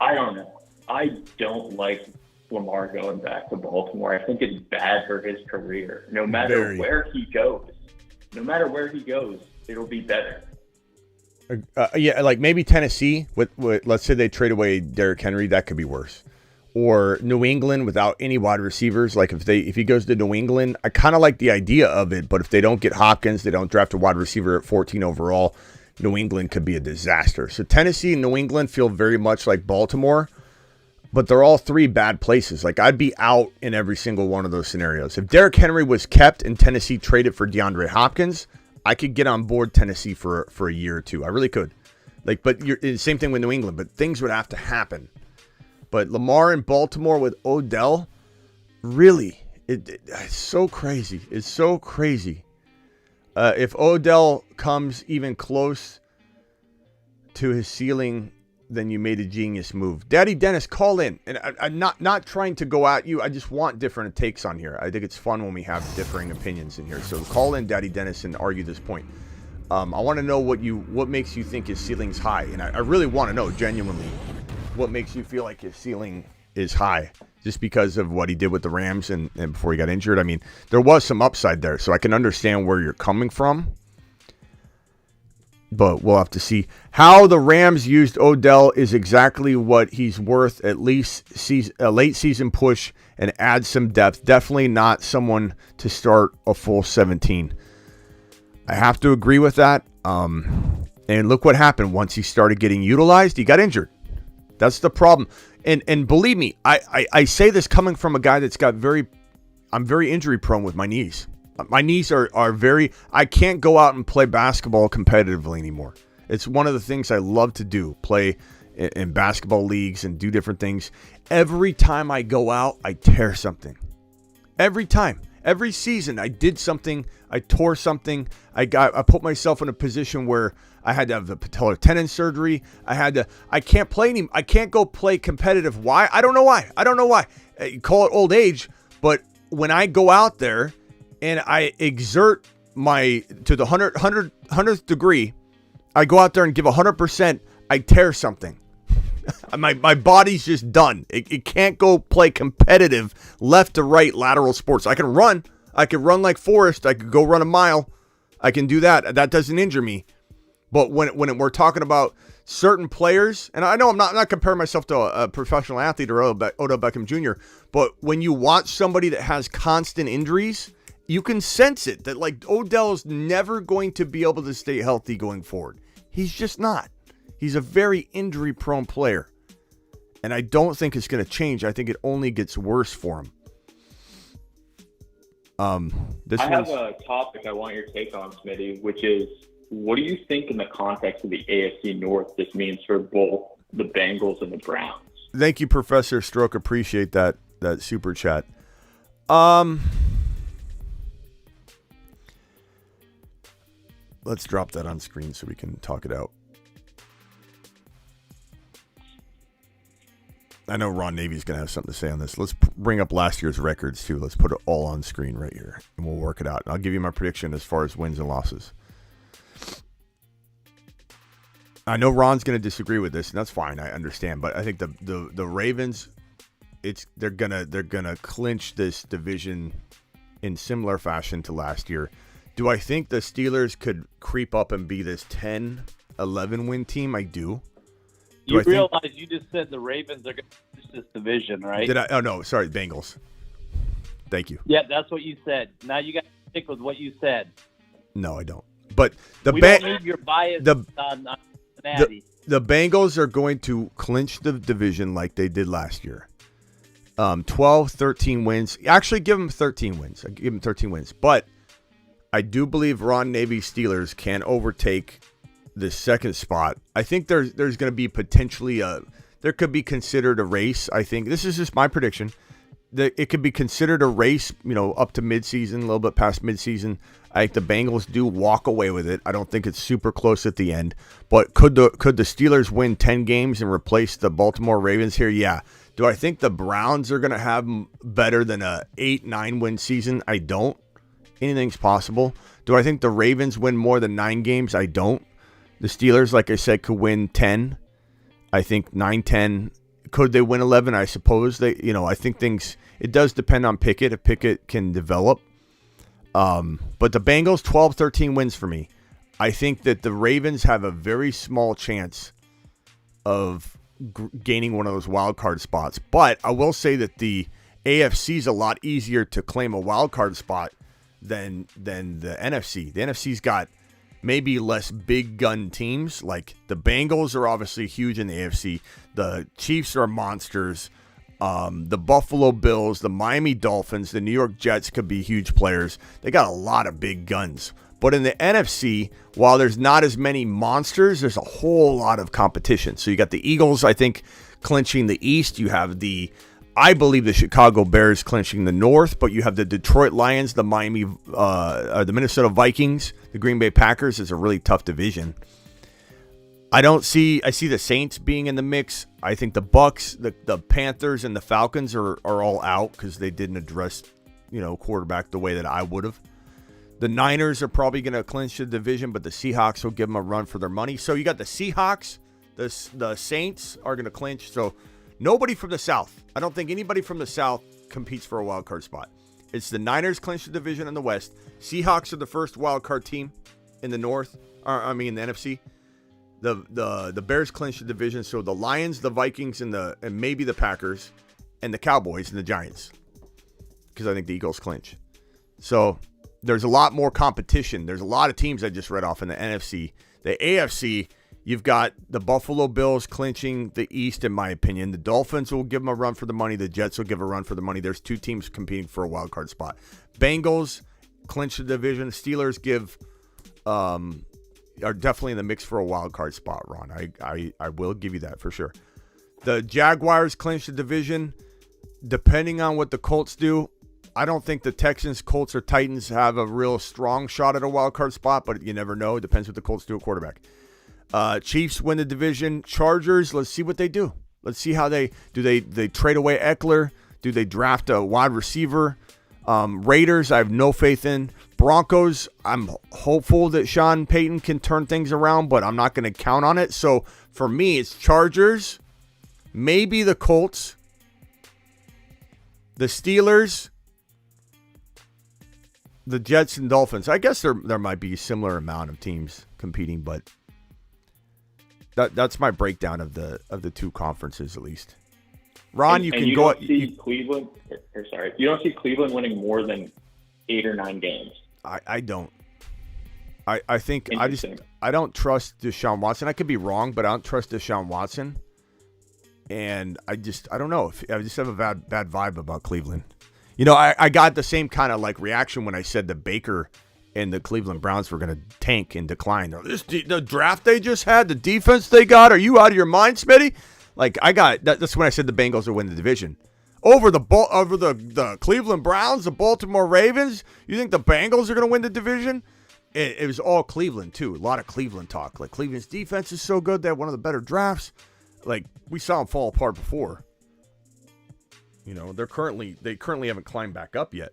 I don't know. I don't like Lamar going back to Baltimore. I think it's bad for his career. No matter where he goes, it'll be better. Yeah, like maybe Tennessee with let's say they trade away Derrick Henry, that could be worse. Or New England without any wide receivers. Like if he goes to New England, I kind of like the idea of it, but if they don't get Hopkins, they don't draft a wide receiver at 14 overall, New England could be a disaster. So Tennessee and New England feel very much like Baltimore, but they're all three bad places. Like I'd be out in every single one of those scenarios. If Derrick Henry was kept and Tennessee traded for DeAndre Hopkins, I could get on board Tennessee for a year or two. I really could. Like, but same thing with New England, but things would have to happen. But Lamar in Baltimore with Odell, really, it's so crazy. It's so crazy. If Odell comes even close to his ceiling, then you made a genius move. Daddy Dennis, call in. And I'm not trying to go at you. I just want different takes on here. I think it's fun when we have differing opinions in here. So call in, Daddy Dennis, and argue this point. I want to know what makes you think his ceiling's high. And I really want to know, genuinely, what makes you feel like his ceiling is high. Just because of what he did with the Rams and before he got injured. I mean, there was some upside there. So I can understand where you're coming from. But we'll have to see. How the Rams used Odell is exactly what he's worth, at least a late season push and add some depth. Definitely not someone to start a full 17. I have to agree with that. And look what happened. Once he started getting utilized, he got injured. That's the problem. And believe me, I say this coming from a guy that's I'm very injury prone with my knees. My knees are very, I can't go out and play basketball competitively anymore. It's one of the things I love to do, play in basketball leagues and do different things. Every time I go out, I tear something. Every time. Every season, I did something. I tore something. I put myself in a position where I had to have the patellar tendon surgery. I can't play anymore. I can't go play competitive. Why? I don't know why. You call it old age, but when I go out there, and I exert to the 100th degree, I go out there and give 100%, I tear something. my body's just done. It can't go play competitive left to right lateral sports. I can run. I can run like Forrest. I could go run a mile. I can do that. That doesn't injure me. But when we're talking about certain players, and I know I'm not comparing myself to a professional athlete or Odell Beckham Jr., but when you watch somebody that has constant injuries, you can sense it, that like Odell's never going to be able to stay healthy going forward. He's just not. He's a very injury-prone player. And I don't think it's going to change. I think it only gets worse for him. This I have one's- a topic I want your take on, Smitty, which is what do you think in the context of the AFC North this means for both the Bengals and the Browns? Thank you, Professor Stroke. Appreciate that super chat. Let's drop that on screen so we can talk it out. I know Ron Navy's going to have something to say on this. Let's bring up last year's records, too. Let's put it all on screen right here, and we'll work it out. And I'll give you my prediction as far as wins and losses. I know Ron's going to disagree with this, and that's fine. I understand. But I think the Ravens, they're gonna clinch this division in similar fashion to last year. Do I think the Steelers could creep up and be this 10-11 win team? I do. You realize you just said the Ravens are going to finish this division, right? Did I? Oh, no. Sorry, Bengals. Thank you. Yeah, that's what you said. Now you got to stick with what you said. No, I don't. But we don't need your bias on Cincinnati. The Bengals are going to clinch the division like they did last year. 12, 13 wins. Actually, give them 13 wins. I give them 13 wins. But I do believe Ron Navy's Steelers can overtake the second spot. I think there's going to be potentially there could be considered a race. I think this is just my prediction. That it could be considered a race, up to midseason, a little bit past midseason. I think the Bengals do walk away with it. I don't think it's super close at the end. But could the Steelers win 10 games and replace the Baltimore Ravens here? Yeah. Do I think the Browns are going to have better than a 8-9 win season? I don't. Anything's possible. Do I think the Ravens win more than 9 games? I don't. The Steelers, like I said, could win 10. I think 9-10. Could they win 11? I suppose they. I think things. It does depend on Pickett if Pickett can develop. But the Bengals 12-13 wins for me. I think that the Ravens have a very small chance of gaining one of those wild card spots. But I will say that the AFC is a lot easier to claim a wild card spot than the NFC. The NFC's got maybe less big gun teams. Like the Bengals are obviously huge in the AFC. The Chiefs are monsters. The Buffalo Bills, the Miami Dolphins, the New York Jets could be huge players. They got a lot of big guns. But in the NFC, while there's not as many monsters, there's a whole lot of competition. So you got the Eagles, I think, clinching the East. You have I believe the Chicago Bears clinching the North, but you have the Detroit Lions, the Minnesota Vikings, the Green Bay Packers. Is a really tough division. I see the Saints being in the mix. I think the Bucks, the Panthers, and the Falcons are all out because they didn't address, quarterback the way that I would have. The Niners are probably going to clinch the division, but the Seahawks will give them a run for their money. So you got the Seahawks, the Saints are going to clinch. So nobody from the South. I don't think anybody from the South competes for a wild card spot. It's the Niners clinch the division in the West. Seahawks are the first wild card team in the North. The NFC. The Bears clinch the division. So the Lions, the Vikings, and maybe the Packers, and the Cowboys and the Giants, because I think the Eagles clinch. So there's a lot more competition. There's a lot of teams I just read off in the NFC. The AFC, you've got the Buffalo Bills clinching the East, in my opinion. The Dolphins will give them a run for the money. The Jets will give a run for the money. There's 2 teams competing for a wild card spot. Bengals clinch the division. Steelers are definitely in the mix for a wild card spot, Ron. I will give you that for sure. The Jaguars clinch the division. Depending on what the Colts do, I don't think the Texans, Colts, or Titans have a real strong shot at a wild card spot, but you never know. It depends what the Colts do at quarterback. Chiefs win the division. Chargers, let's see what they do. Let's see how they trade away Eckler. Do they draft a wide receiver? Raiders, I have no faith in. Broncos, I'm hopeful that Sean Payton can turn things around, but I'm not going to count on it. So for me, it's Chargers, maybe the Colts, the Steelers, the Jets, and Dolphins. I guess there might be a similar amount of teams competing, but that's my breakdown of the 2 conferences at least. Ron, you can go. Cleveland. You don't see Cleveland winning more than 8 or 9 games. I don't. I think I don't trust Deshaun Watson. I could be wrong, but I don't trust Deshaun Watson. And I don't know. I just have a bad vibe about Cleveland. You know, I got the same kind of like reaction when I said that Baker and the Cleveland Browns were going to tank and decline. The draft they just had, the defense they got, are you out of your mind, Smitty? Like, that's when I said the Bengals will win the division. Over the Cleveland Browns, the Baltimore Ravens, you think the Bengals are going to win the division? It was all Cleveland, too. A lot of Cleveland talk. Like, Cleveland's defense is so good. They have one of the better drafts. Like, we saw them fall apart before. You know, they currently haven't climbed back up yet.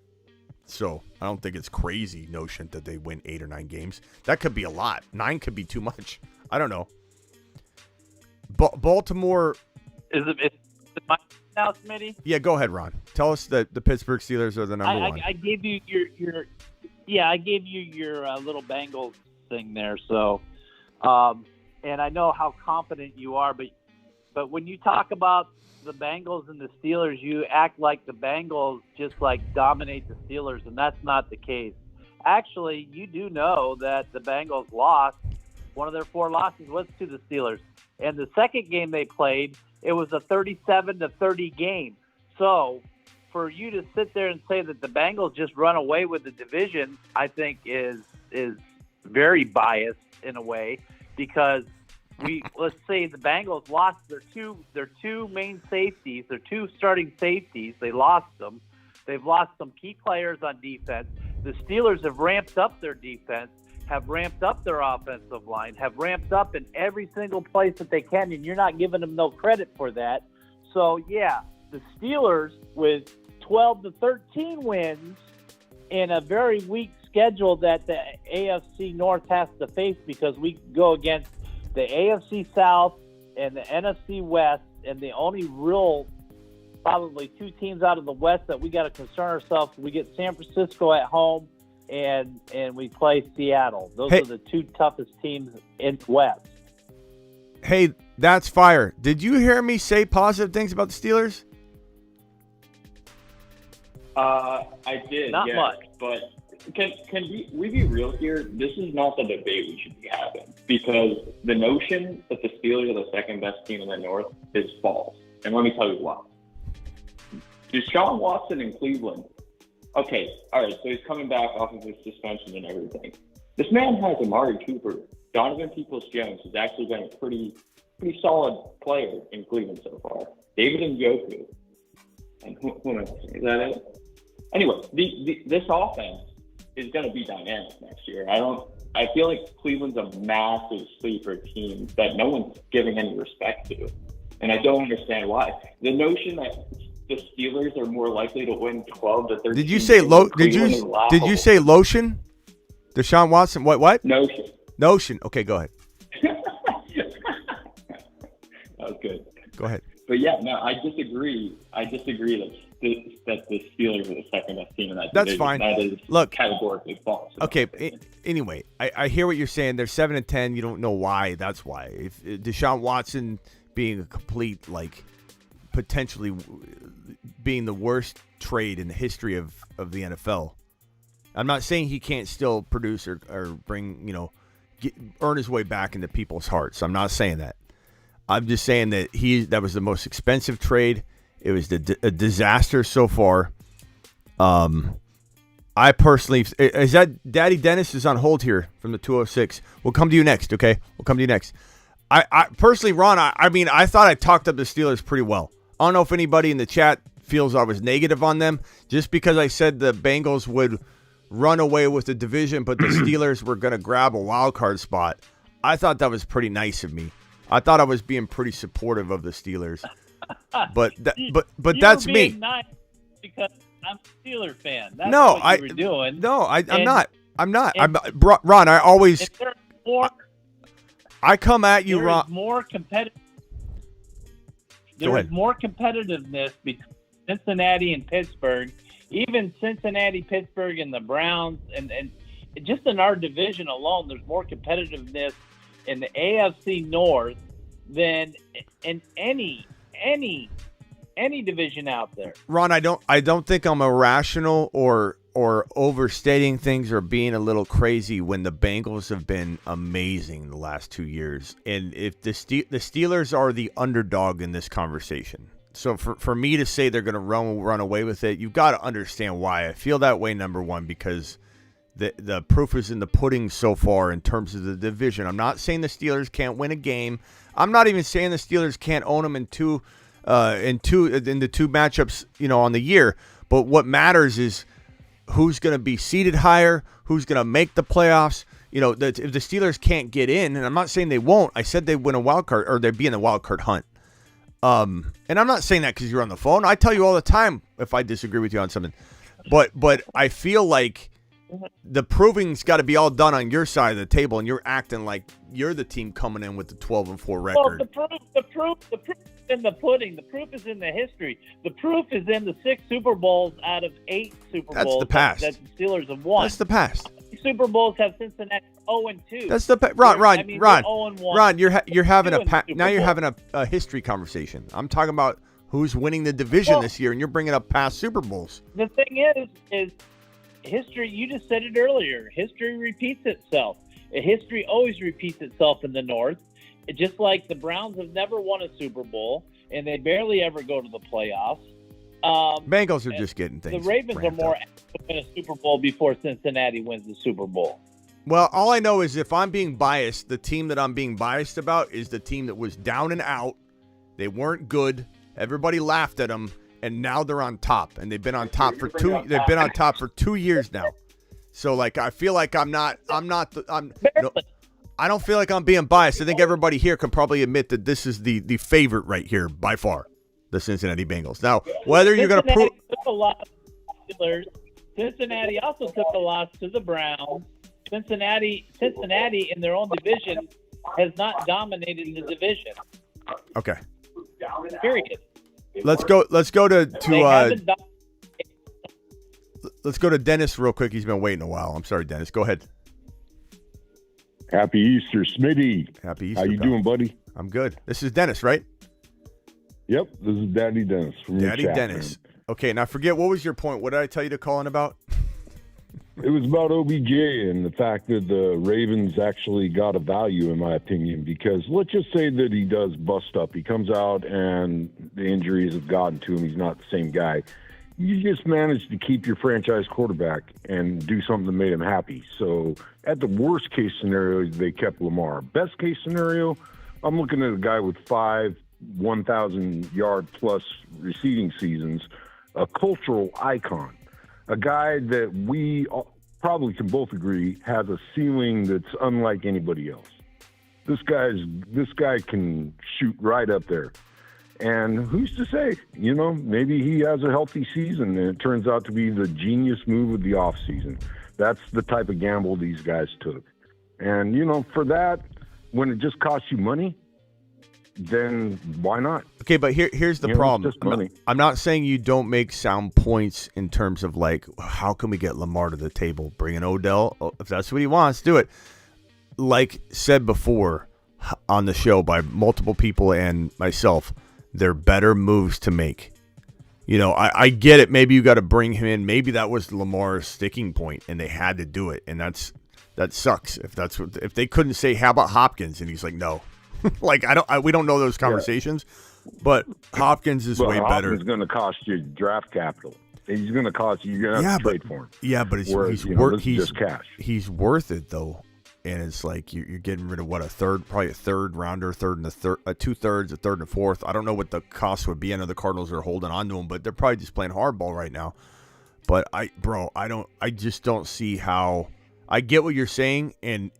So I don't think it's crazy notion that they win 8 or 9 games. That could be a lot. 9 could be too much. I don't know. Baltimore. Is it my now, Smitty? Yeah, go ahead, Ron. Tell us that the Pittsburgh Steelers are the number one. I gave you I gave you your little Bengals thing there. So, and I know how confident you are, but when you talk about the Bengals and the Steelers, you act like the Bengals just like dominate the Steelers, and that's not the case. Actually, you do know that the Bengals lost. One of their 4 losses was to the Steelers. And the second game they played, it was a 37-30 game. So for you to sit there and say that the Bengals just run away with the division, I think is very biased in a way, because let's say the Bengals lost their two main safeties, their 2 starting safeties. They lost them. They've lost some key players on defense. The Steelers have ramped up their defense, have ramped up their offensive line, have ramped up in every single place that they can, and you're not giving them no credit for that. So, yeah, the Steelers with 12-13 wins in a very weak schedule that the AFC North has to face, because we go against the AFC South and the NFC West, and the only real probably 2 teams out of the West that we got to concern ourselves. We get San Francisco at home, and we play Seattle. Those are the 2 toughest teams in the West. Hey, that's fire. Did you hear me say positive things about the Steelers? I did, Not yes, much. but can we be real here? This is not the debate we should be having, because the notion that the Steelers are the second best team in the North is false. And let me tell you why. Deshaun Watson in Cleveland. Okay, all right, so he's coming back off of his suspension and everything. This man has Amari Cooper. Donovan Peoples-Jones has actually been a pretty solid player in Cleveland so far. David Njoku. And who am I missing? Is that it? Anyway, this offense is going to be dynamic next year. I feel like Cleveland's a massive sleeper team that no one's giving any respect to, and I don't understand why. The notion that the Steelers are more likely to win 12-13. Did you say Did you say lotion? Deshaun Watson. What? Notion. Okay, go ahead. That was good. Go ahead. But yeah, no, I disagree. that the Steelers are the second best team in that That's division. fine. That is categorically false. Okay. Anyway, I hear what you're saying. They're 7-10. You don't know why. That's why. If Deshaun Watson being a complete, like, potentially being the worst trade in the history of the NFL. I'm not saying he can't still produce or bring, earn his way back into people's hearts. I'm not saying that. I'm just saying that that was the most expensive trade. It was a disaster so far. I personally, is that Daddy Dennis is on hold here from the 206. We'll come to you next, okay? We'll come to you next. I personally, Ron, I thought I talked up the Steelers pretty well. I don't know if anybody in the chat feels I was negative on them just because I said the Bengals would run away with the division, but the Steelers were going to grab a wild card spot. I thought that was pretty nice of me. I thought I was being pretty supportive of the Steelers, but that's me. Nice because I'm a Steeler fan. That's no, what you were doing. No, I'm not. Ron, I always. I come at you, Ron. More competitive. Go ahead. More competitiveness between Cincinnati and Pittsburgh. Even Cincinnati, Pittsburgh, and the Browns, and just in our division alone, there's more competitiveness in the AFC North than in any division out there. Ron, I don't think I'm irrational or overstating things or being a little crazy when the Bengals have been amazing the last 2 years. And if the Steelers are the underdog in this conversation, So for me to say they're going to run away with it, you've got to understand why I feel that way. Number one, because the proof is in the pudding so far in terms of the division. I'm not saying the Steelers can't win a game. I'm not even saying the Steelers can't own them in the two matchups, on the year. But what matters is who's going to be seated higher, who's going to make the playoffs. If the Steelers can't get in, and I'm not saying they won't. I said they'd win a wild card, or they'd be in the wild card hunt. And I'm not saying that because you're on the phone. I tell you all the time if I disagree with you on something. But I feel like the proving's got to be all done on your side of the table, and you're acting like you're the team coming in with the 12-4 record. Well, the proof is in the pudding. The proof is in the history. The proof is in the 6 Super Bowls out of 8 Super Bowls the past. that the Steelers have won. That's the past. Super Bowls have Cincinnati 0-2. That's the Ron. 0-1. Ron, you're having You're having a history conversation. I'm talking about who's winning the division this year, and you're bringing up past Super Bowls. The thing is history. You just said it earlier. History repeats itself. History always repeats itself in the North. Just like the Browns have never won a Super Bowl, and they barely ever go to the playoffs. Bengals are just getting things. The Ravens are more up. apt to win a Super Bowl before Cincinnati wins the Super Bowl. Well, all I know is if I'm being biased, the team that I'm being biased about is the team that was down and out. They weren't good. Everybody laughed at them, and now they're on top. And they've been on top for 2. They've been on top for 2 years now. So I feel like I don't feel like I'm being biased. I think everybody here can probably admit that this is the favorite right here by far, the Cincinnati Bengals. Now, whether you're going to prove took a loss to the Steelers. Cincinnati also took a loss to the Browns. Cincinnati in their own division has not dominated the division. Okay. Period. Let's go to let's go to Dennis real quick. He's been waiting a while. I'm sorry, Dennis. Go ahead. Happy Easter, Smitty. Happy Easter. How you doing, buddy? I'm good. This is Dennis, right? Yep, this is Daddy Dennis. From Daddy chat, Dennis. man. Okay, now forget, what was your point? What did I tell you to call in about? It was about OBJ and the fact that the Ravens actually got a value, in my opinion, because let's just say that he does bust up. He comes out and the injuries have gotten to him. He's not the same guy. You just managed to keep your franchise quarterback and do something that made him happy. So at the worst case scenario, they kept Lamar. Best case scenario, I'm looking at a guy with 5 1,000-yard plus receiving seasons, a cultural icon, a guy that we probably can both agree has a ceiling that's unlike anybody else. This guy can shoot right up there. And who's to say, maybe he has a healthy season and it turns out to be the genius move of the offseason. That's the type of gamble these guys took. And, for that, when it just costs you money, then why not? Okay, but here's the problem. I'm not saying you don't make sound points in terms of how can we get Lamar to the table? Bring in Odell. If that's what he wants, do it. Like said before on the show by multiple people and myself, they're better moves to make. I get it. Maybe you got to bring him in. Maybe that was Lamar's sticking point, and they had to do it. And that sucks. If they couldn't say, how about Hopkins? And he's like, no. We don't know those conversations, but Hopkins is way better. Hopkins is going to cost you draft capital. He's going to cost you. You're going to have to trade for him. Yeah, but he's just cash. He's worth it though. And it's like you're getting rid of probably a third rounder, 2/3, a third and a fourth. I don't know what the cost would be. I know the Cardinals are holding on to him, but they're probably just playing hardball right now. But I just don't see how. I get what you're saying, and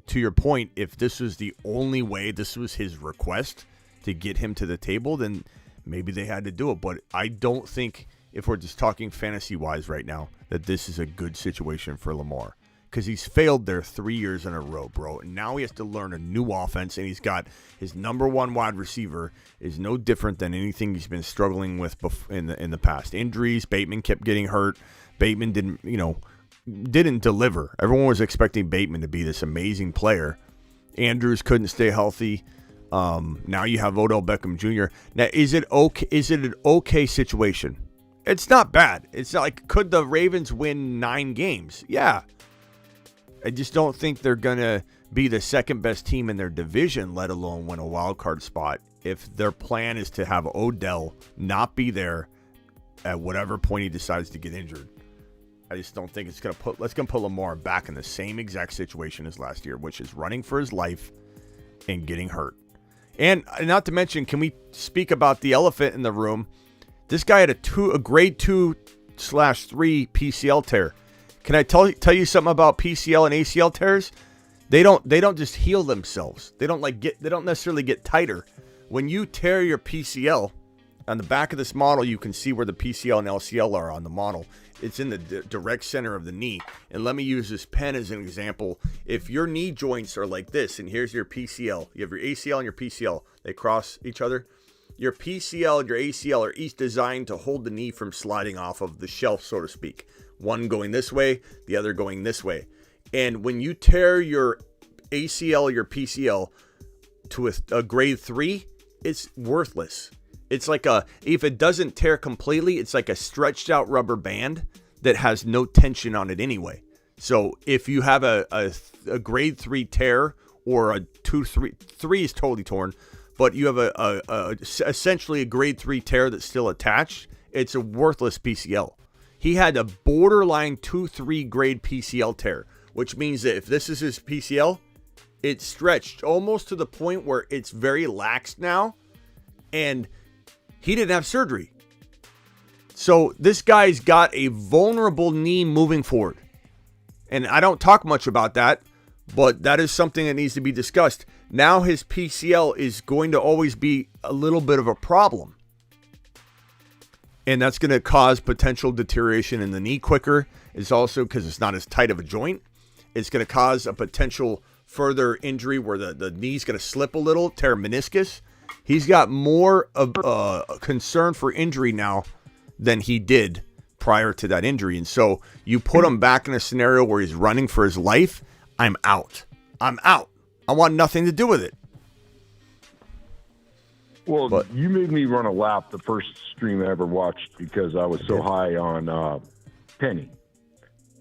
to your point, if this was the only way, this was his request to get him to the table, then maybe they had to do it. But I don't think, if we're just talking fantasy-wise right now, that this is a good situation for Lamar. Because he's failed there 3 years in a row, bro. And now he has to learn a new offense, and he's got his number one wide receiver is no different than anything he's been struggling with in the past. Injuries, Bateman kept getting hurt. Bateman didn't deliver. Everyone was expecting Bateman to be this amazing player. Andrews couldn't stay healthy. Now you have Odell Beckham Jr. Now, is it okay? Is it an okay situation? It's not bad. It's not like, could the Ravens win 9 games? Yeah. I just don't think they're going to be the second best team in their division, let alone win a wild card spot if their plan is to have Odell not be there at whatever point he decides to get injured. I just don't think it's going to put Lamar back in the same exact situation as last year, which is running for his life and getting hurt. And not to mention, can we speak about the elephant in the room? This guy had a grade 2/3 PCL tear. Can I tell you something about PCL and ACL tears? They don't just heal themselves. They don't necessarily get tighter. When you tear your PCL, on the back of this model, you can see where the PCL and LCL are on the model. It's in the direct center of the knee. And let me use this pen as an example. If your knee joints are like this, and here's your PCL, you have your ACL and your PCL, they cross each other. Your PCL and your ACL are each designed to hold the knee from sliding off of the shelf, so to speak. One going this way, the other going this way. And when you tear your ACL or your PCL to a grade 3, it's worthless. It's like if it doesn't tear completely, it's like a stretched out rubber band that has no tension on it anyway. So if you have a grade 3 tear or a 3 is totally torn, but you have essentially a grade 3 tear that's still attached, it's a worthless PCL. He had a borderline 2-3 grade PCL tear, which means that if this is his PCL, it's stretched almost to the point where it's very lax now, and he didn't have surgery. So this guy's got a vulnerable knee moving forward. And I don't talk much about that, but that is something that needs to be discussed. Now his PCL is going to always be a little bit of a problem. And that's going to cause potential deterioration in the knee quicker. It's also because it's not as tight of a joint. It's going to cause a potential further injury where the knee's going to slip a little, tear meniscus. He's got more of a concern for injury now than he did prior to that injury. And so you put him back in a scenario where he's running for his life. I'm out. I want nothing to do with it. Well, you made me run a lap the first stream I ever watched because I was so high on Penny.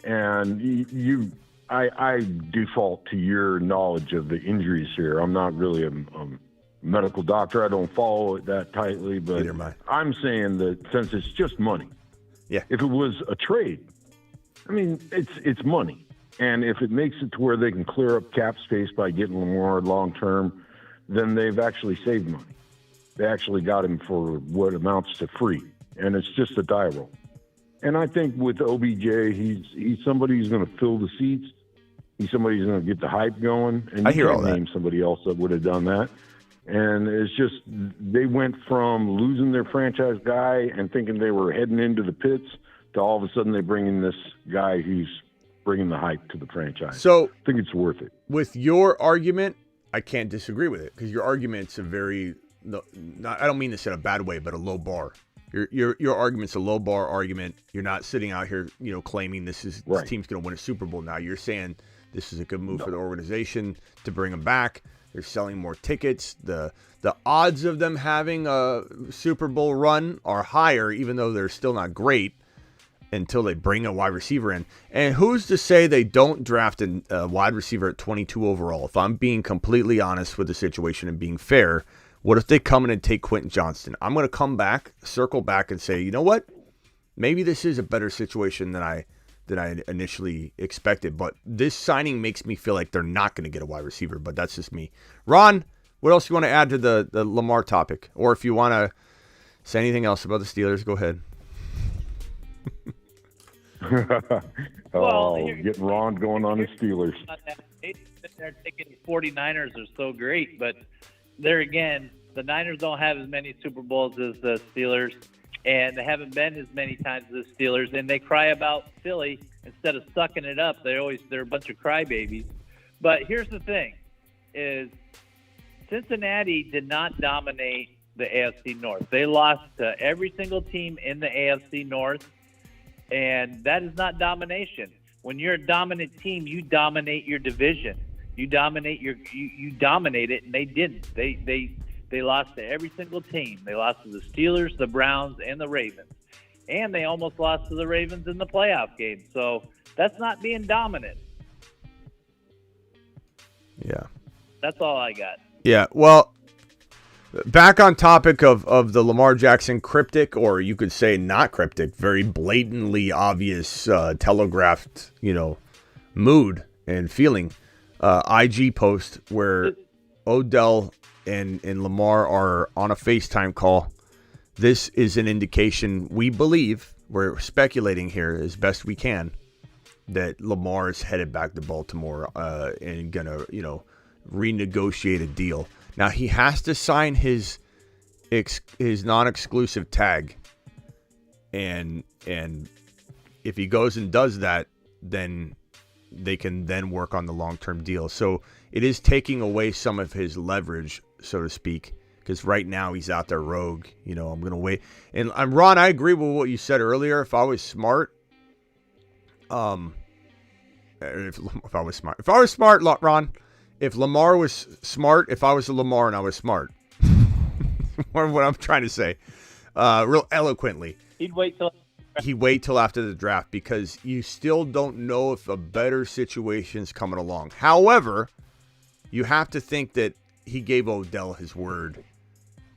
And I default to your knowledge of the injuries here. I'm not really a medical doctor. I don't follow it that tightly, but I'm saying that since it's just money, if it was a trade, I mean, it's money. And if it makes it to where they can clear up cap space by getting Lamar long-term, then they've actually saved money. They actually got him for what amounts to free, and it's just a die roll. And I think with OBJ, he's somebody who's going to fill the seats. He's somebody who's going to get the hype going. And I hear all that. Name somebody else that would have done that. And it's just they went from losing their franchise guy and thinking they were heading into the pits to all of a sudden they bring in this guy who's bringing the hype to the franchise. So I think it's worth it. With your argument, I can't disagree with it because your argument's a very I don't mean this in a bad way, but a low bar. Your argument's a low bar argument. You're not sitting out here, claiming this team's going to win a Super Bowl now. You're saying this is a good move for the organization to bring them back. They're selling more tickets. The odds of them having a Super Bowl run are higher, even though they're still not great until they bring a wide receiver in. And who's to say they don't draft a wide receiver at 22 overall? If I'm being completely honest with the situation and being fair, what if they come in and take Quentin Johnston? I'm going to circle back and say, you know what? Maybe this is a better situation than I initially expected. But this signing makes me feel like they're not going to get a wide receiver. But that's just me. Ron, what else you want to add to the Lamar topic? Or if you want to say anything else about the Steelers, go ahead. Getting Ron going on the Steelers. They're thinking 49ers are so great, but there again, the Niners don't have as many Super Bowls as the Steelers, and they haven't been as many times as the Steelers, and they cry about Philly instead of sucking it up. They're a bunch of crybabies. But here's the thing, is Cincinnati did not dominate the AFC North. They lost to every single team in the AFC North, and that is not domination. When you're a dominant team, you dominate your division. You dominate it, and they didn't. They lost to every single team. They lost to the Steelers, the Browns, and the Ravens. And they almost lost to the Ravens in the playoff game. So that's not being dominant. Yeah. That's all I got. Yeah, well, Back on topic of the Lamar Jackson cryptic, or you could say not cryptic, very blatantly obvious, telegraphed, mood and feeling. IG post where Odell and Lamar are on a FaceTime call. This is an indication, we believe, we're speculating here as best we can, that Lamar is headed back to Baltimore and gonna, renegotiate a deal. Now he has to sign his non-exclusive tag, and if he goes and does that, then they can then work on the long-term deal. So it is taking away some of his leverage, so to speak, because right now he's out there rogue. I'm going to wait. And Ron, I agree with what you said earlier. If I was smart, Ron, if Lamar was smart, if I was a Lamar and I was smart, what I'm trying to say, real eloquently, He'd wait till after the draft, because you still don't know if a better situation's coming along. However, you have to think that he gave Odell his word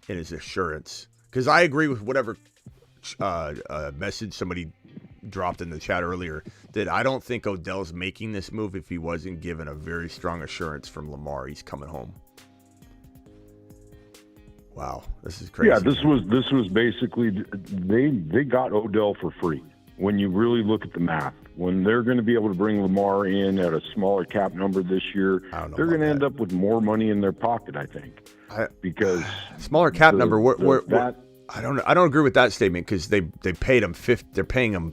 and his assurance, because I agree with whatever message somebody dropped in the chat earlier, that I don't think Odell's making this move if he wasn't given a very strong assurance from Lamar he's coming home. Wow, this is crazy. Yeah, this was basically, they got Odell for free. When you really look at the math, when they're going to be able to bring Lamar in at a smaller cap number this year, they're going to end up with more money in their pocket, I think. Because smaller cap number, I don't agree with that statement, because they paid him they're paying him.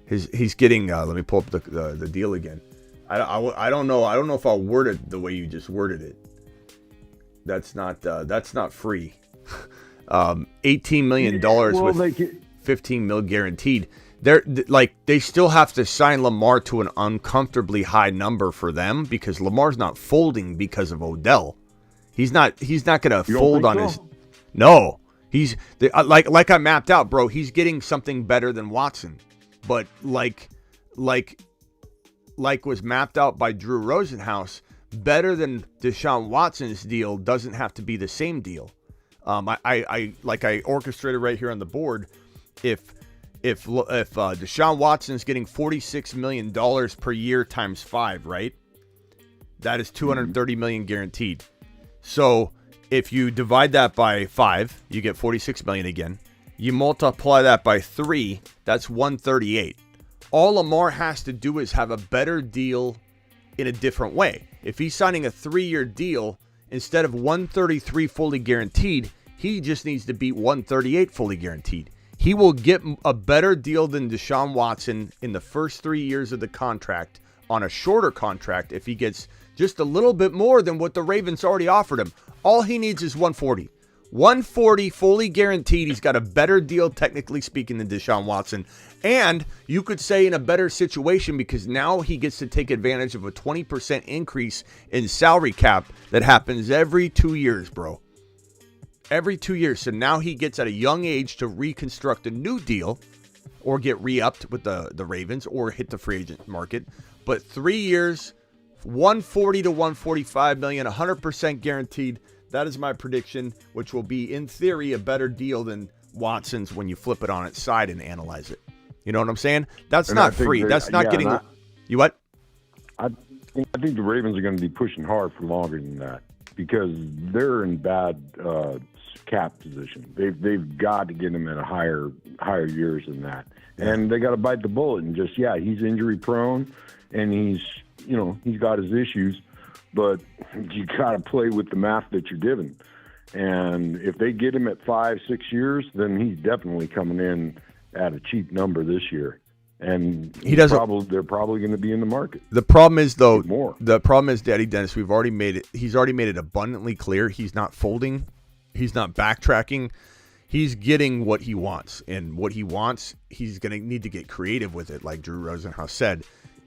He's getting. Let me pull up the deal again. I don't know. I don't know if I'll word it the way you just worded it. That's not free. $18 million with $15 million guaranteed. They still have to sign Lamar to an uncomfortably high number for them, because Lamar's not folding because of Odell. He's not going to fold on his. No, he's like I mapped out, bro. He's getting something better than Watson, but like was mapped out by Drew Rosenhaus. Better than Deshaun Watson's deal doesn't have to be the same deal. I orchestrated right here on the board. If Deshaun Watson's getting $46 million per year times 5, right? That is $230 million guaranteed. So if you divide that by 5, you get $46 million again. You multiply that by 3, that's $138. All Lamar has to do is have a better deal in a different way. If he's signing a 3-year deal, instead of $133 fully guaranteed, he just needs to beat $138 fully guaranteed. He will get a better deal than Deshaun Watson in the first 3 years of the contract on a shorter contract if he gets just a little bit more than what the Ravens already offered him. All he needs is $140. $140 fully guaranteed. He's got a better deal, technically speaking, than Deshaun Watson. And you could say in a better situation, because now he gets to take advantage of a 20% increase in salary cap that happens every 2 years, bro. Every 2 years. So now he gets at a young age to reconstruct a new deal or get re-upped with the Ravens or hit the free agent market. But 3 years, $140 to $145 million, 100% guaranteed. That is my prediction, which will be, in theory, a better deal than Watson's when you flip it on its side and analyze it. You know what I'm saying? That's not free. That's not getting... You what? I think the Ravens are going to be pushing hard for longer than that, because they're in bad cap position. They've got to get him at a higher years than that. And they got to bite the bullet and just, he's injury prone and he's got his issues, but you got to play with the math that you're given. And if they get him at 5-6 years, then he's definitely coming in at a cheap number this year. And they're probably going to be in the market. The problem is, though, Daddy Dennis, he's already made it abundantly clear he's not folding. He's not backtracking. He's getting what he wants. And what he wants, he's going to need to get creative with it, like Drew Rosenhaus said.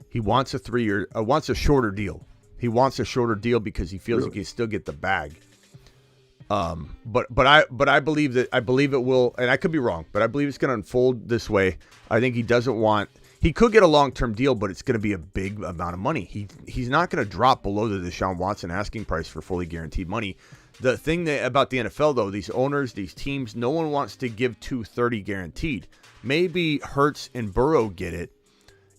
He wants a shorter deal. He wants a shorter deal because he feels he can still get the bag. But I believe it will, and I could be wrong, but I believe it's going to unfold this way. I think he doesn't want he could get a long-term deal, but it's going to be a big amount of money. He's not going to drop below the Deshaun Watson asking price for fully guaranteed money. The thing about the NFL, though, these owners, these teams, no one wants to give $230 guaranteed. Maybe Hurts and Burrow get it,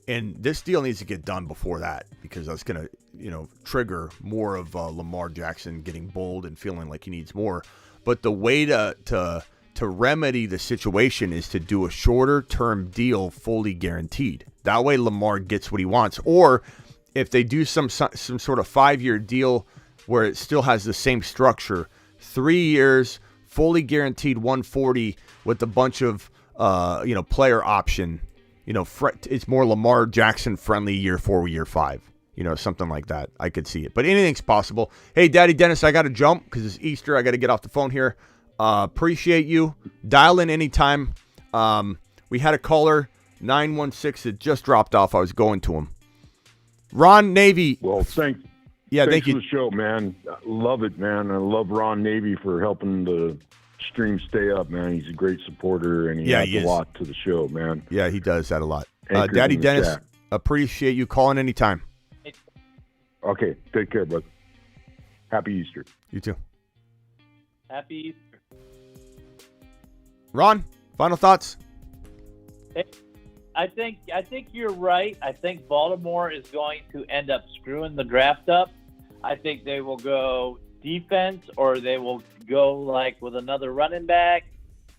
and this deal needs to get done before that because that's going to, trigger more of Lamar Jackson getting bold and feeling like he needs more. But the way to remedy the situation is to do a shorter-term deal fully guaranteed. That way Lamar gets what he wants. Or if they do some sort of 5-year deal where it still has the same structure, 3 years, fully guaranteed 140 with a bunch of, player option. It's more Lamar Jackson friendly year 4, year 5. Something like that. I could see it. But anything's possible. Hey, Daddy Dennis, I got to jump because it's Easter. I got to get off the phone here. Appreciate you. Dial in anytime. We had a caller, 916, that just dropped off. I was going to him. Ron Navy. Well, thanks. Yeah, thanks thank you. for the show, man. I love it, man. I love Ron Navy for helping the stream stay up, man. He's a great supporter, and he adds a lot to the show, man. Yeah, he does add a lot. Anchored Daddy in the Dennis, chat. appreciate you calling anytime. Okay, take care, bud. Happy Easter. You too. Happy Easter. Ron, final thoughts? I think you're right. I think Baltimore is going to end up screwing the draft up. I think they will go defense, or they will go like with another running back,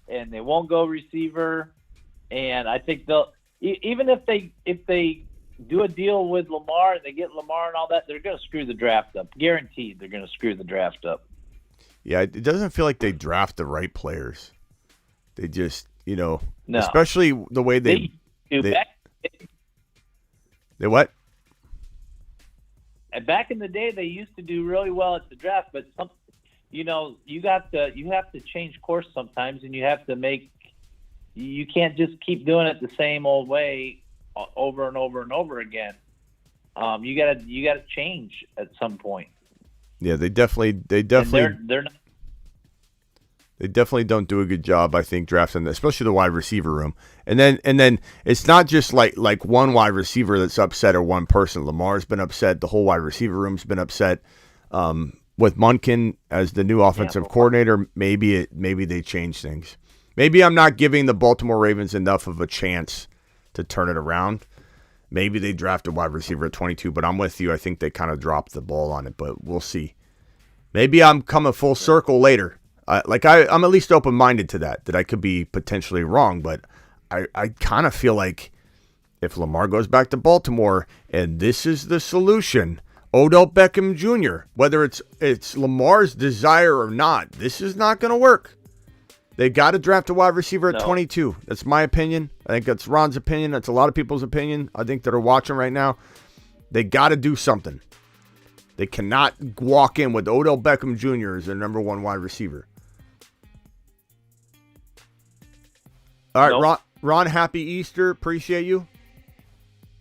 and they won't go receiver. And I think they'll even if they do a deal with Lamar and they get Lamar and all that, they're going to screw the draft up. Guaranteed, they're going to screw the draft up. Yeah, it doesn't feel like they draft the right players. They just, No. especially the way they what? And back in the day, they used to do really well at the draft, but you have to change course sometimes, and you have to you can't just keep doing it the same old way over and over and over again. You gotta change at some point. Yeah, they definitely they're not. They definitely don't do a good job, I think, drafting, especially the wide receiver room. And then it's not just like one wide receiver that's upset or one person. Lamar's been upset. The whole wide receiver room's been upset. With Munkin as the new offensive coordinator, maybe they change things. Maybe I'm not giving the Baltimore Ravens enough of a chance to turn it around. Maybe they draft a wide receiver at 22, but I'm with you. I think they kind of dropped the ball on it, but we'll see. Maybe I'm coming full circle later. I'm at least open-minded to that I could be potentially wrong, but I kind of feel like if Lamar goes back to Baltimore and this is the solution, Odell Beckham Jr., whether it's Lamar's desire or not, this is not going to work. They got to draft a wide receiver at 22. That's my opinion. I think that's Ron's opinion. That's a lot of people's opinion, I think, that are watching right now. They got to do something. They cannot walk in with Odell Beckham Jr. as their number one wide receiver. All right, Ron, happy Easter. Appreciate you.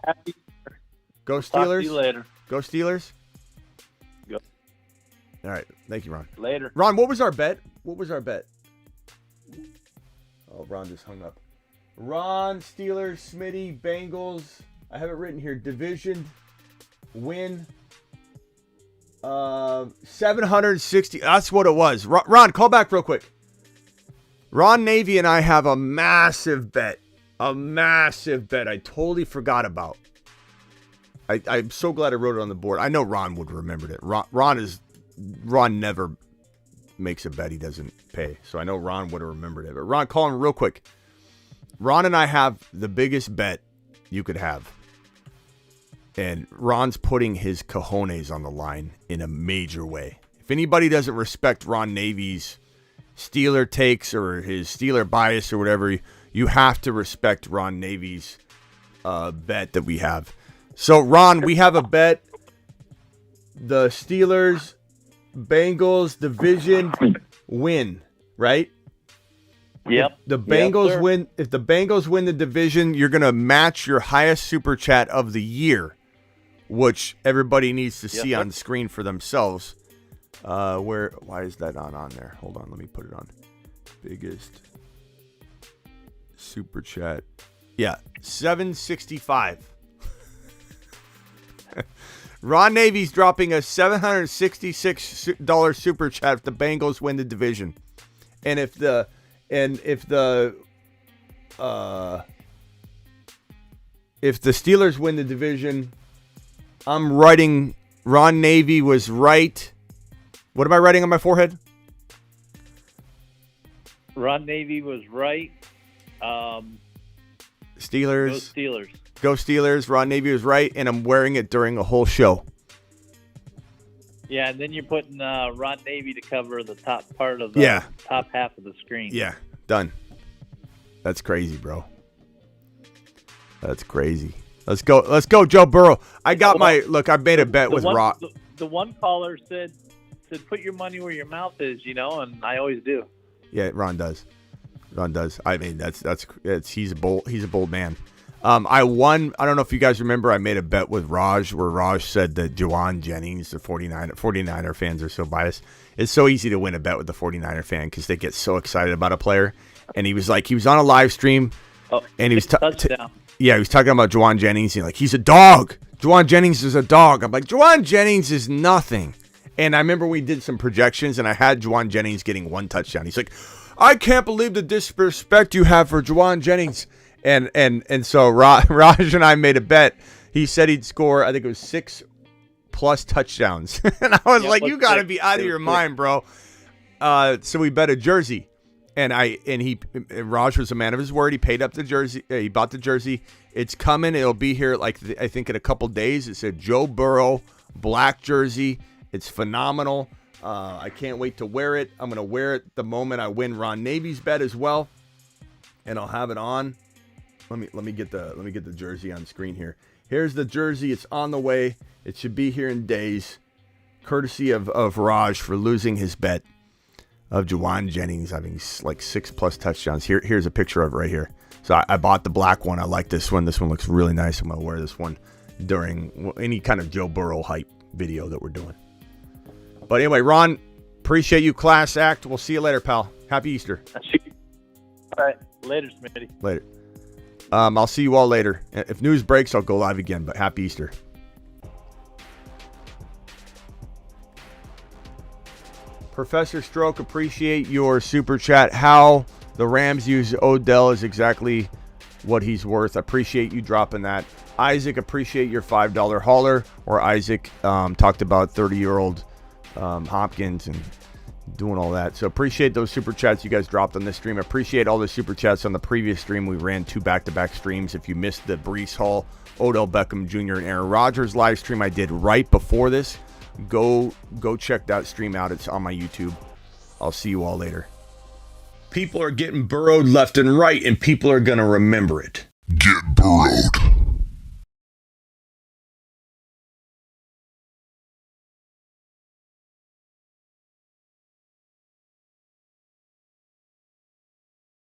Happy Easter. Go Steelers. Talk to you later. Go Steelers. Go. All right. Thank you, Ron. Later. Ron, what was our bet? Oh, Ron just hung up. Ron, Steelers, Smitty, Bengals. I have it written here. Division win. 760. That's what it was. Ron, call back real quick. Ron Navy and I have a massive bet. I totally forgot about. I'm so glad I wrote it on the board. I know Ron would have remembered it. Ron never makes a bet he doesn't pay. So I know Ron would have remembered it. But Ron, call him real quick. Ron and I have the biggest bet you could have. And Ron's putting his cojones on the line in a major way. If anybody doesn't respect Ron Navy's Steeler takes or his Steeler bias or whatever, you have to respect Ron Navy's bet that we have. So, Ron, we have a bet. The Steelers, Bengals division win, right? Yep. The Bengals win. If the Bengals win the division, you're going to match your highest super chat of the year, which everybody needs to see on the screen for themselves. Why is that not on there? Hold on, let me put it on. Biggest super chat. Yeah, $765. Ron Navy's dropping a $766 super chat if the Bengals win the division, and if the Steelers win the division, I'm writing Ron Navy was right. What am I writing on my forehead? Ron Navy was right. Steelers. Go Steelers. Go Steelers. Ron Navy was right, and I'm wearing it during a whole show. Yeah, and then you're putting Ron Navy to cover the top part of the top half of the screen. Yeah, done. That's crazy, bro. That's crazy. Let's go, Joe Burrow. I got I made a bet with Rock. The one caller said put your money where your mouth is, and I always do. Yeah, Ron does. I mean, he's a bold man. I won. I don't know if you guys remember. I made a bet with Raj where Raj said that Juwan Jennings, the 49er fans are so biased. It's so easy to win a bet with the 49er fan because they get so excited about a player. And he was on a live stream, and he was he was talking about Juwan Jennings. He's like, he's a dog. Juwan Jennings is a dog. I'm like, Juwan Jennings is nothing. And I remember we did some projections, and I had Juwan Jennings getting 1 touchdown. He's like, I can't believe the disrespect you have for Juwan Jennings. And so Raj and I made a bet. He said he'd score, I think it was 6+ touchdowns. And I was like, you got to be out of your mind, bro. So we bet a jersey. And Raj was a man of his word. He paid up the jersey. He bought the jersey. It's coming. It'll be here, I think, in a couple days. It said Joe Burrow, black jersey. It's phenomenal. I can't wait to wear it. I'm going to wear it the moment I win Ron Navy's bet as well. And I'll have it on. Let me get the jersey on screen here. Here's the jersey. It's on the way. It should be here in days. Courtesy of Raj for losing his bet of Juwan Jennings having 6+ touchdowns. Here's a picture of it right here. So I bought the black one. I like this one. This one looks really nice. I'm going to wear this one during any kind of Joe Burrow hype video that we're doing. But anyway, Ron, appreciate you, class act. We'll see you later, pal. Happy Easter. All right. Later, Smitty. Later. I'll see you all later. If news breaks, I'll go live again, but happy Easter. Professor Stroke, appreciate your super chat. How the Rams use Odell is exactly what he's worth. Appreciate you dropping that. Isaac, appreciate your $5 hauler. Or Isaac talked about 30-year-old Hopkins and doing all that. So appreciate those super chats you guys dropped on this stream. Appreciate all the super chats on the previous stream. We ran 2 back-to-back streams. If you missed the Breece Hall, Odell Beckham Jr. and Aaron Rodgers live stream I did right before this, go check that stream out. It's on my YouTube. I'll see you all later. People are getting burrowed left and right, and people are going to remember it. Get burrowed.